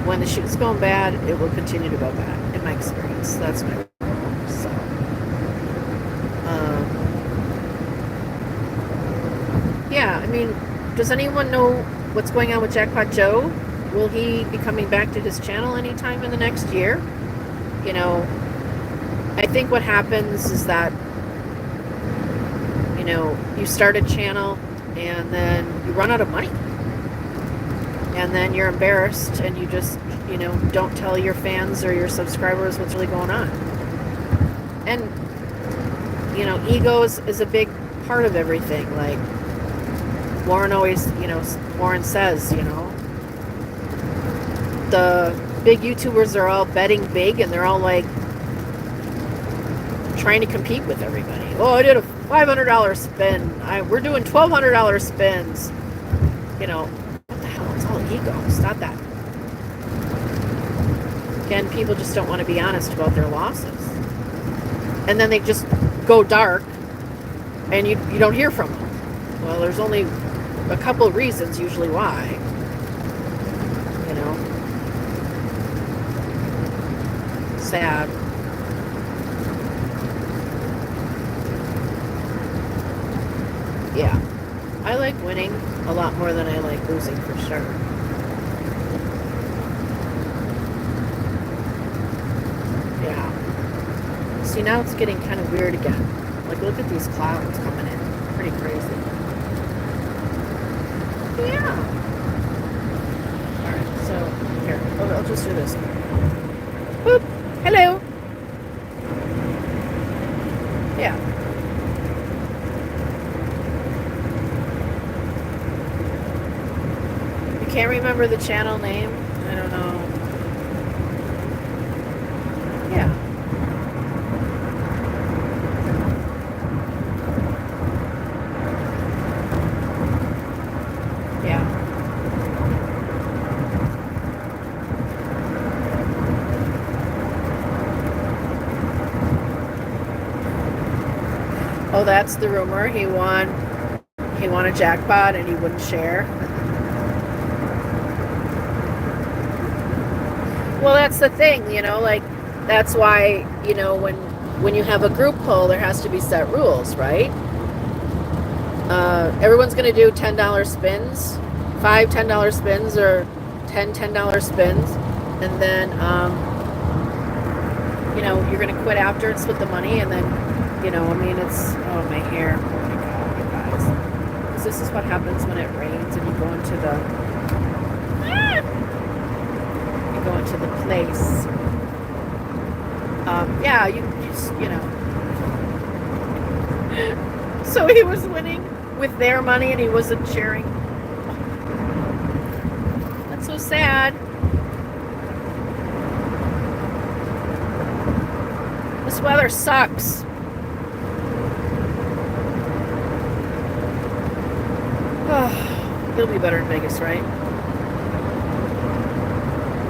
when the shoot's going bad, it will continue to go bad, in my experience. That's my rule. So, yeah, I mean, does anyone know what's going on with Jackpot Joe? Will he be coming back to his channel anytime in the next year? You know, I think what happens is that, you know, you start a channel and then you run out of money. And then you're embarrassed and you just, you know, don't tell your fans or your subscribers what's really going on. And, you know, ego is a big part of everything. Like, Warren always, you know, Warren says, you know, the big YouTubers are all betting big and they're all like trying to compete with everybody. Oh, I did a $500 spin. We're doing $1,200 spins. You know, what the hell? It's all ego. It's not that. Again, people just don't want to be honest about their losses. And then they just go dark and you don't hear from them. Well, there's only a couple of reasons usually why. You know. Sad. Yeah. I like winning a lot more than I like losing, for sure. See, now it's getting kind of weird again. Like, look at these clouds coming in. Pretty crazy. Yeah. Alright, so, here. I'll just do this. Boop. Hello. Yeah. You can't remember the channel name? I don't know. Yeah. Yeah. Oh, that's the rumor. He won a jackpot and he wouldn't share. Well, that's the thing, you know, like that's why, you know, when you have a group pull, there has to be set rules, right? Everyone's going to do $10 spins, 5 $10 spins or 10 $10 spins, and then you know, you're going to quit after and split the money, and then, you know, I mean, it's, oh, my hair, oh my God, you guys, because this is what happens when it rains and you go into the place. Yeah, you know. So he was winning with their money and he wasn't sharing. That's so sad. This weather sucks. Oh, it'll be better in Vegas, right?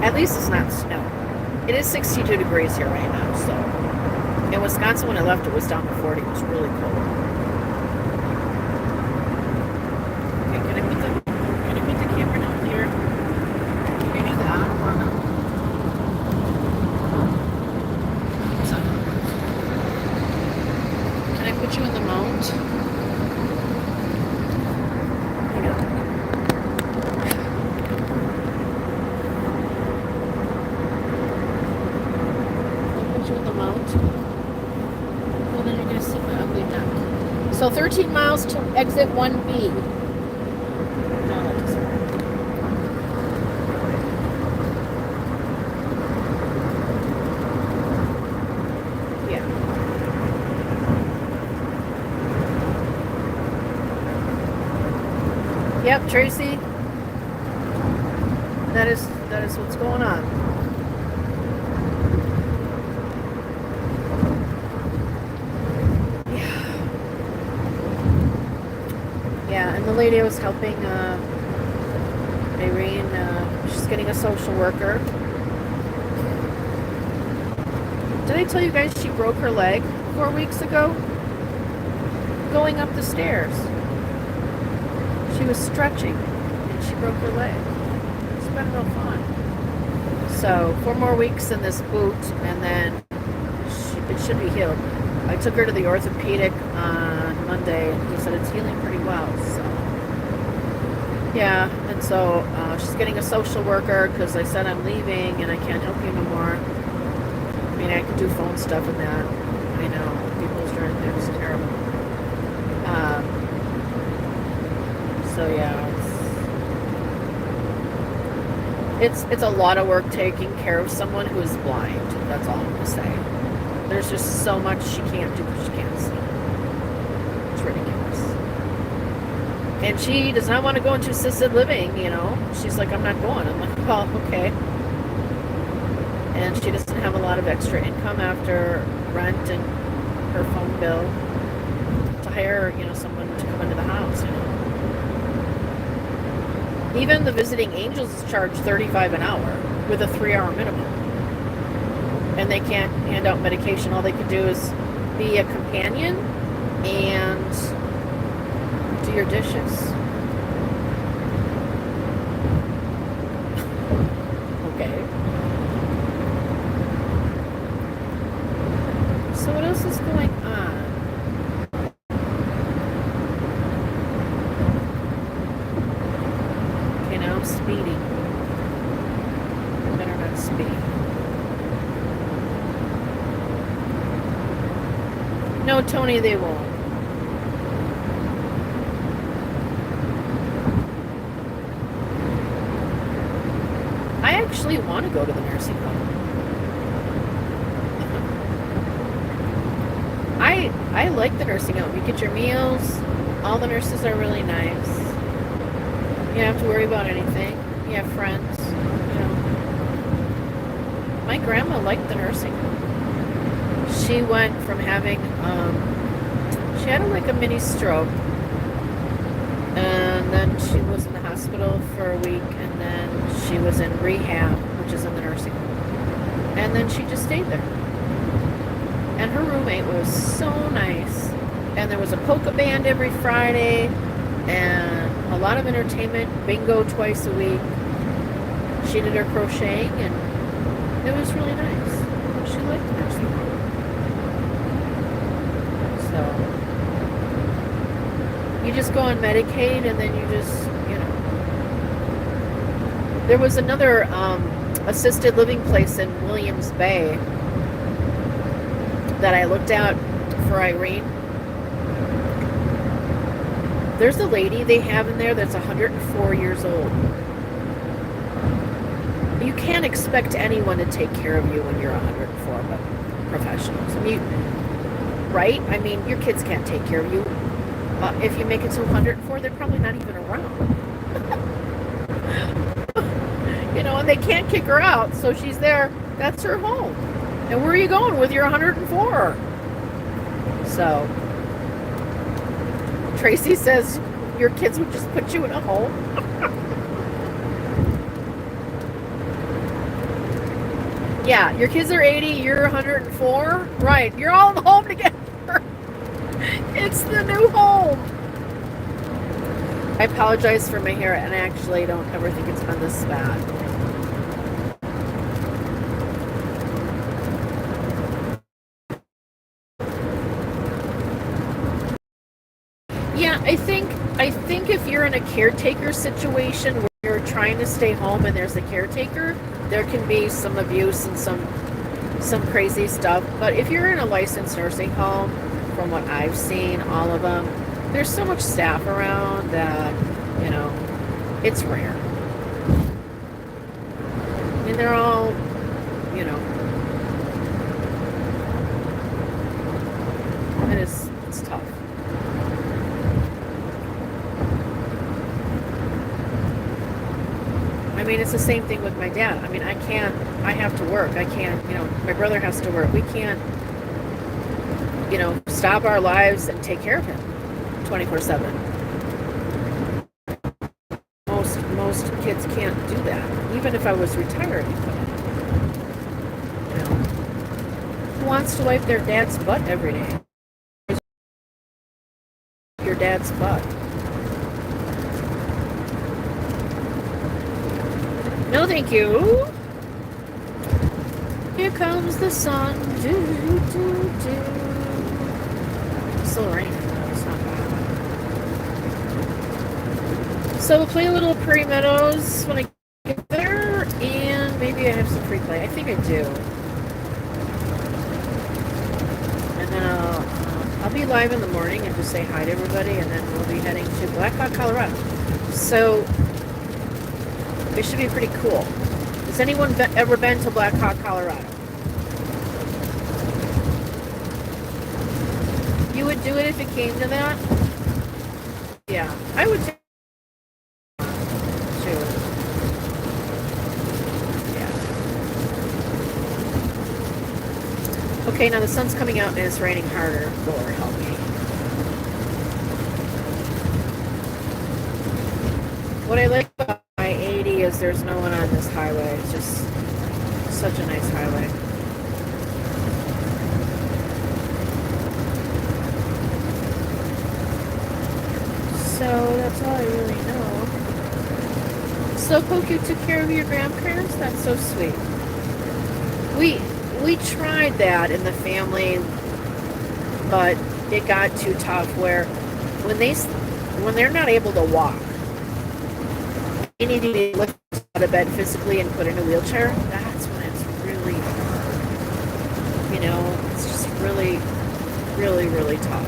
At least it's not snow. It is 62 degrees here right now, so. In Wisconsin, when I left, it was down to 40. It was really cold. Okay, can I put the camera down here? Can you do that? Or no? So, can I put you in the mount? Hang on. Well, then you're going to see my ugly neck. So 13 miles to exit 1B. No, that doesn't work. Yeah. Yep, Tracy. That is what's going on. Yeah, and the lady I was helping, Irene, she's getting a social worker. Did I tell you guys she broke her leg 4 weeks ago? Going up the stairs. She was stretching and she broke her leg. It's been real fun. So 4 more weeks in this boot and then it should be healed. I took her to the orthopedic on Monday and he said it's healing pretty well. So yeah, and so she's getting a social worker because I said I'm leaving and I can't help you no more. I mean, I can do phone stuff and that. I know people's trying to do is terrible. So yeah, it's a lot of work taking care of someone who is blind. That's all I'm gonna say. There's just so much she can't do because she can't see. It's ridiculous. And she does not want to go into assisted living, you know. She's like, I'm not going. I'm like, oh, okay. And she doesn't have a lot of extra income after rent and her phone bill to hire, you know, someone to come into the house, you know. Even the visiting angels is charged $35 an hour with a 3-hour minimum. And they can't hand out medication. All they can do is be a companion and do your dishes. Okay. So what else is going on? Okay, now I'm speeding. I better not speed. No, Tony, they won't. I actually want to go to the nursing home. I like the nursing home. You get your meals. All the nurses are really nice. You don't have to worry about anything. You have friends. You know. My grandma liked the nursing home. She went from having, she had like a mini stroke. And then she was in the hospital for a week. And then she was in rehab, which is in the nursing home. And then she just stayed there. And her roommate was so nice. And there was a polka band every Friday. And a lot of entertainment, bingo twice a week. She did her crocheting, and it was really nice. She liked the nursing home. So, you just go on Medicaid, and then you just, you know. There was another assisted living place in Williams Bay that I looked at for Irene. There's a lady they have in there that's 104 years old. You can't expect anyone to take care of you when you're 104, but professionals. I mean, right? I mean, your kids can't take care of you. If you make it to 104, they're probably not even around. You know, and they can't kick her out, so she's there. That's her home. And where are you going with your 104? So, Tracy says your kids would just put you in a home. Yeah, your kids are 80, you're 104. Right, you're all in the home together. It's the new home. I apologize for my hair, and I actually don't ever think it's been this bad. Yeah, I think if you're in a caretaker situation where you're trying to stay home and there's a caretaker, there can be some abuse and some crazy stuff. But if you're in a licensed nursing home, from what I've seen, all of them, there's so much staff around that, you know, it's rare. I mean, they're all, you know, it's tough. I mean, it's the same thing with my dad. I mean, I have to work. I can't, you know, my brother has to work. We can't, you know, stop our lives and take care of him 24/7. Most kids can't do that. Even if I was retired, you couldn't. You know, who wants to wipe their dad's butt every day? Your dad's butt. No, thank you. Here comes the sun. Do, do, do. It's still raining. It's not bad. So we'll play a little Prairie Meadows when I get there, and maybe I have some free play. I think I do. And then I'll be live in the morning and just say hi to everybody, and then we'll be heading to Blackhawk, Colorado. So it should be pretty cool. Has anyone ever been to Blackhawk, Colorado? You would do it if it came to that? Yeah, I would too. Yeah. Okay, now the sun's coming out and it's raining harder. Lord help me. What I like about I-80 is there's no one on this highway. It's just such a nice highway. So that's all I really know. So Poke, you took care of your grandparents? That's so sweet. We tried that in the family, but it got too tough where when they're not able to walk, they need to be lifted out of bed physically and put in a wheelchair. That's when it's really, you know, it's just really really, really tough.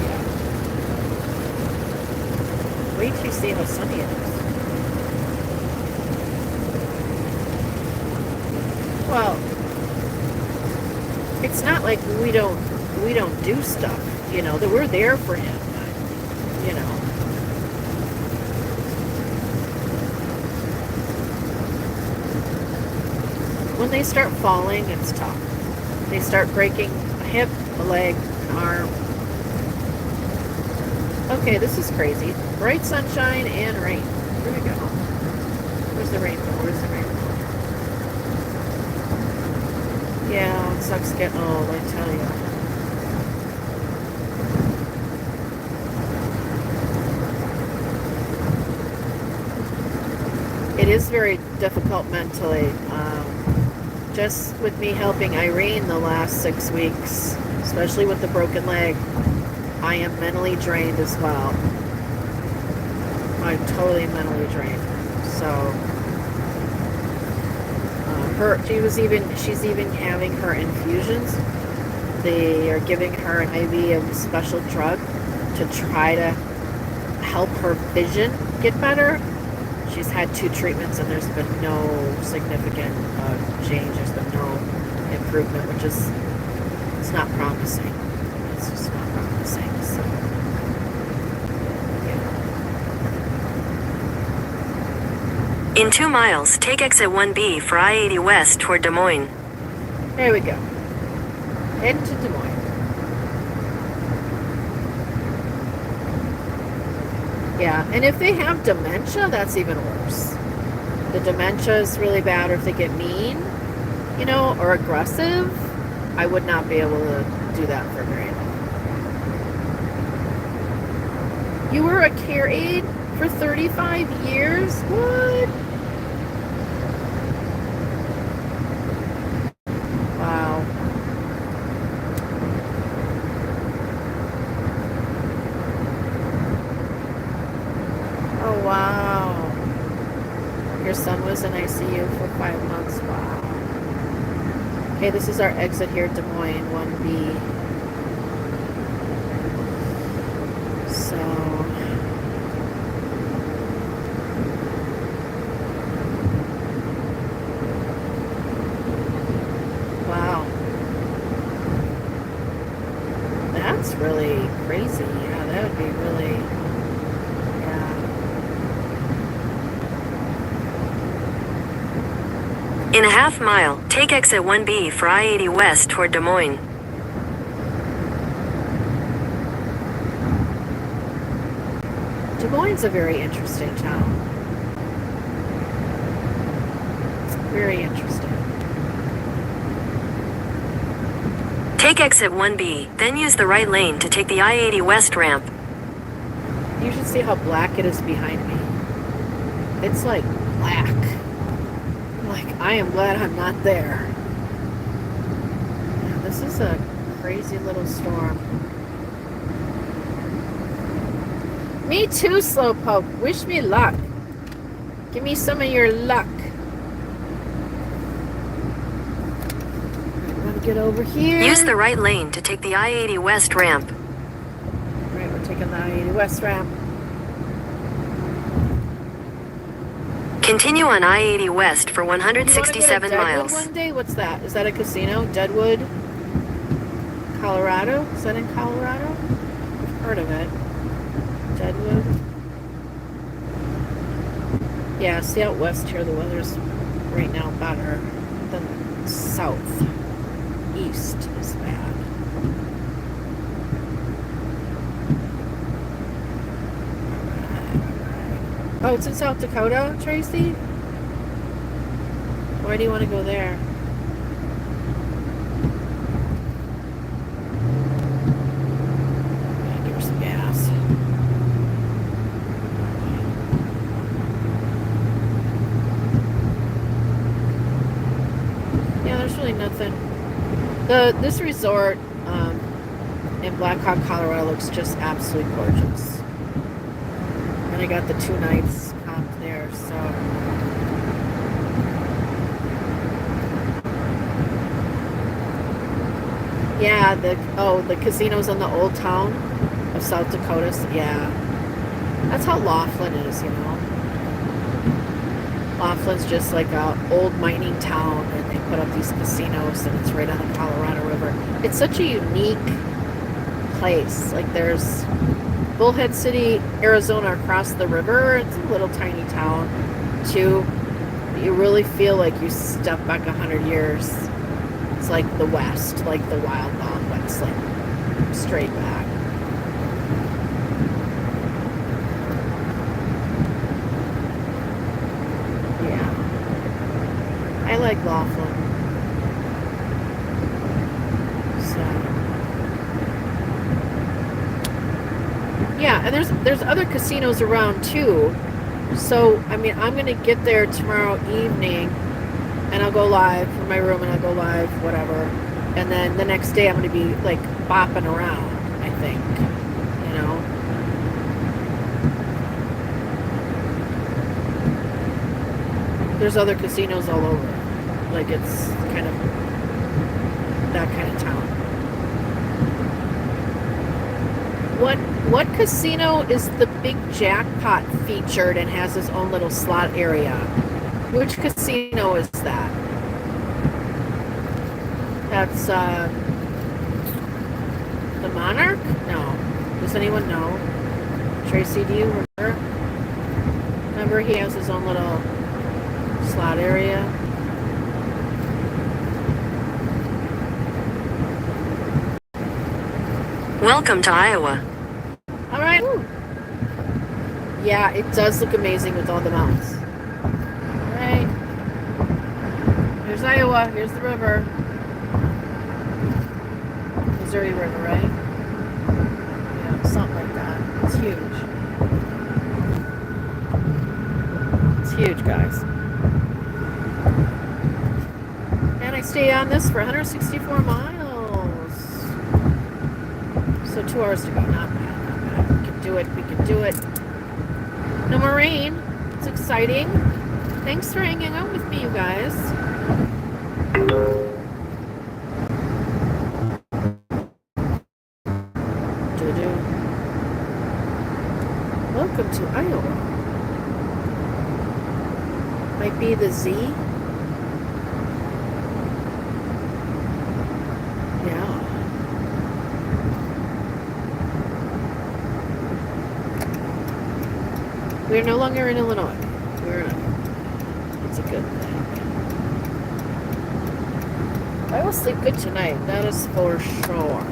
Yeah. Wait till you see how sunny it is. Well, it's not like we don't do stuff, you know, that we're there for him, but, you know. When they start falling, it's tough. They start breaking a hip, a leg, an arm. Okay, this is crazy. Bright sunshine and rain. Here we go. Where's the rainbow? Where's the rainbow? Yeah, it sucks getting old, I tell you. It is very difficult mentally. Just with me helping Irene the last 6 weeks, especially with the broken leg, I am mentally drained as well. I'm totally mentally drained. So, she's even having her infusions. They are giving her an IV of a special drug to try to help her vision get better. She's had 2 treatments and there's been no significant change. There's been no improvement, which is, it's not promising. It's just not promising. So, yeah. In 2 miles, take exit 1B for I-80 West toward Des Moines. There we go. Heading to Des Moines. Yeah, and if they have dementia, that's even worse. The dementia is really bad, or if they get mean, you know, or aggressive, I would not be able to do that for very long. You were a care aide for 35 years? What? Wow. Oh, wow. Your son was in ICU for 5 months. Wow. Okay, this is our exit here, Des Moines, 1B. So, wow. That's really crazy. Yeah, that would be really, yeah. In a half mile, take exit 1B for I-80 West toward Des Moines. Des Moines is a very interesting town. It's very interesting. Take exit 1B, then use the right lane to take the I-80 West ramp. You should see how black it is behind me. It's like black. Like, I am glad I'm not there. Yeah, this is a crazy little storm. Me too, Slowpoke. Wish me luck. Give me some of your luck. I'm gonna get over here. Use the right lane to take the I-80 West ramp. Right, we're taking the I-80 West ramp. Continue on I-80 West for You wanna go to 167 Deadwood miles. one day? What's that? Is that a casino? Deadwood, Colorado? Is that in Colorado? I've heard of it. Deadwood. Yeah, see out west here, the weather's right now better than south. East is bad. Oh, it's in South Dakota, Tracy? Why do you want to go there? Give her some gas. Yeah, there's really nothing. This resort in Black Hawk, Colorado looks just absolutely gorgeous. And I got the 2 nights comped there, so Yeah, the casinos in the old town of South Dakota. Yeah. That's how Laughlin is, you know. Laughlin's just like a old mining town, and they put up these casinos, and it's right on the Colorado River. It's such a unique place. Like there's Bullhead City, Arizona across the river. It's a little tiny town too. You really feel like you step back 100 years. It's like the West, like the Wild Wild West, like straight back. Yeah. I like Laughlin. So yeah, and there's other casinos around too. So I mean, I'm gonna get there tomorrow evening, and I'll go live from my room, and I'll go live, whatever. And then the next day, I'm gonna be like bopping around. I think, you know. There's other casinos all over. Like it's kind of that kind of town. What casino is the big jackpot featured and has its own little slot area? Which casino is that? That's the Monarch? No. Does anyone know? Tracy, do you remember? Remember he has his own little slot area? Welcome to Iowa. All right. Ooh. Yeah, it does look amazing with all the mountains. All right. Here's Iowa. Here's the river. Missouri River, right? Yeah, something like that. It's huge. It's huge, guys. And I stay on this for 164 miles. So 2 hours to go. Not bad, not bad. We can do it. We can do it. No more rain. It's exciting. Thanks for hanging out with me, you guys. Welcome to Iowa. Might be the Z. Yeah. We're no longer in Illinois. It's a good thing. I will sleep good tonight. That is for sure.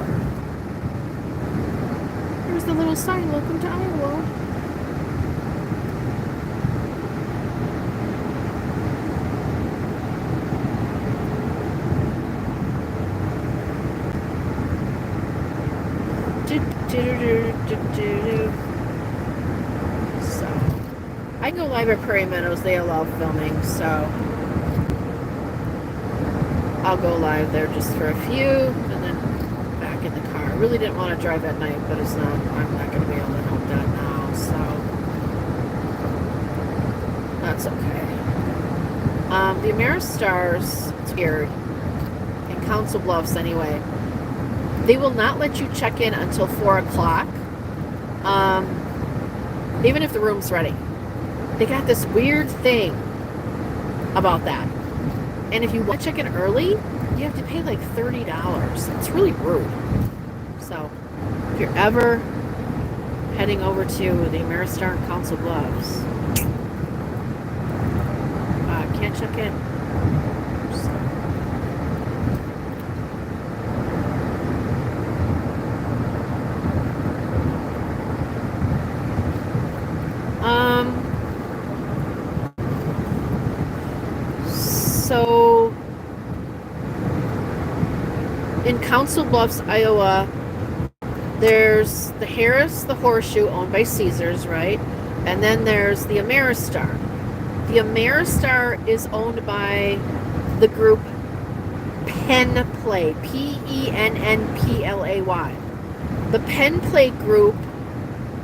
There's the little sign. Welcome to Iowa. So, I go live at Prairie Meadows. They allow filming, so I'll go live there just for a few, and then back in the car. I really didn't want to drive at night, but I'm not going to be able to help that now, so that's okay. The Ameristars, it's weird, in Council Bluffs anyway, they will not let you check in until 4 o'clock, even if the room's ready. They got this weird thing about that. And if you want to check in early, you have to pay like $30. It's really rude. So, if you're ever heading over to the Ameristar in Council Bluffs, can't check in. So in Council Bluffs, Iowa, there's the Harris, the Horseshoe, owned by Caesars, right? And then there's the Ameristar. The Ameristar is owned by the group Penn Play, Pennplay. The Penn Play group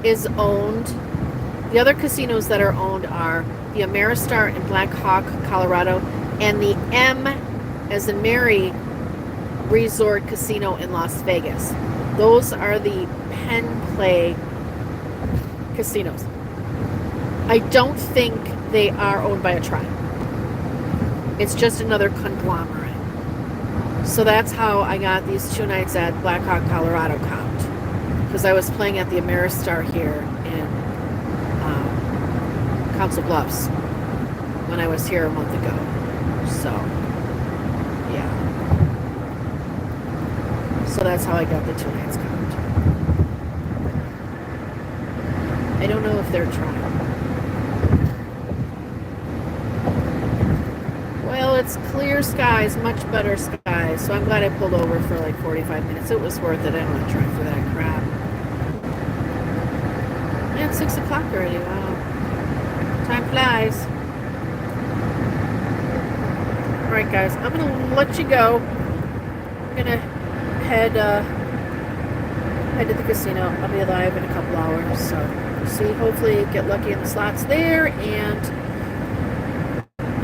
is owned. The other casinos that are owned are the Ameristar in Black Hawk, Colorado, and the M as in Mary Resort Casino in Las Vegas. Those are the Penn Play casinos. I don't think they are owned by a tribe. It's just another conglomerate. So that's how I got these 2 nights at Blackhawk, Colorado count. Because I was playing at the Ameristar here in Council Bluffs when I was here a month ago. So, yeah. So that's how I got the 2 nights count. I don't know if they're trying. Well, it's clear skies, much better skies. So I'm glad I pulled over for like 45 minutes. It was worth it. I don't want to drive for that crap. Yeah, it's 6 o'clock already. Wow. Time flies. Alright guys, I'm going to let you go. I'm going to head to the casino. I'll be live in a couple hours. So we'll see. Hopefully get lucky in the slots there and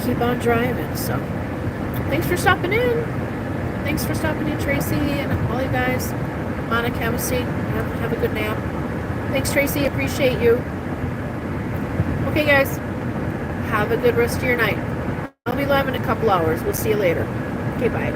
keep on driving. So thanks for stopping in. Thanks for stopping in, Tracy, and all you guys. Monica, have a seat. Have a good nap. Thanks, Tracy. Appreciate you. Okay, guys. Have a good rest of your night. I'll be live in a couple hours. We'll see you later. Okay, bye.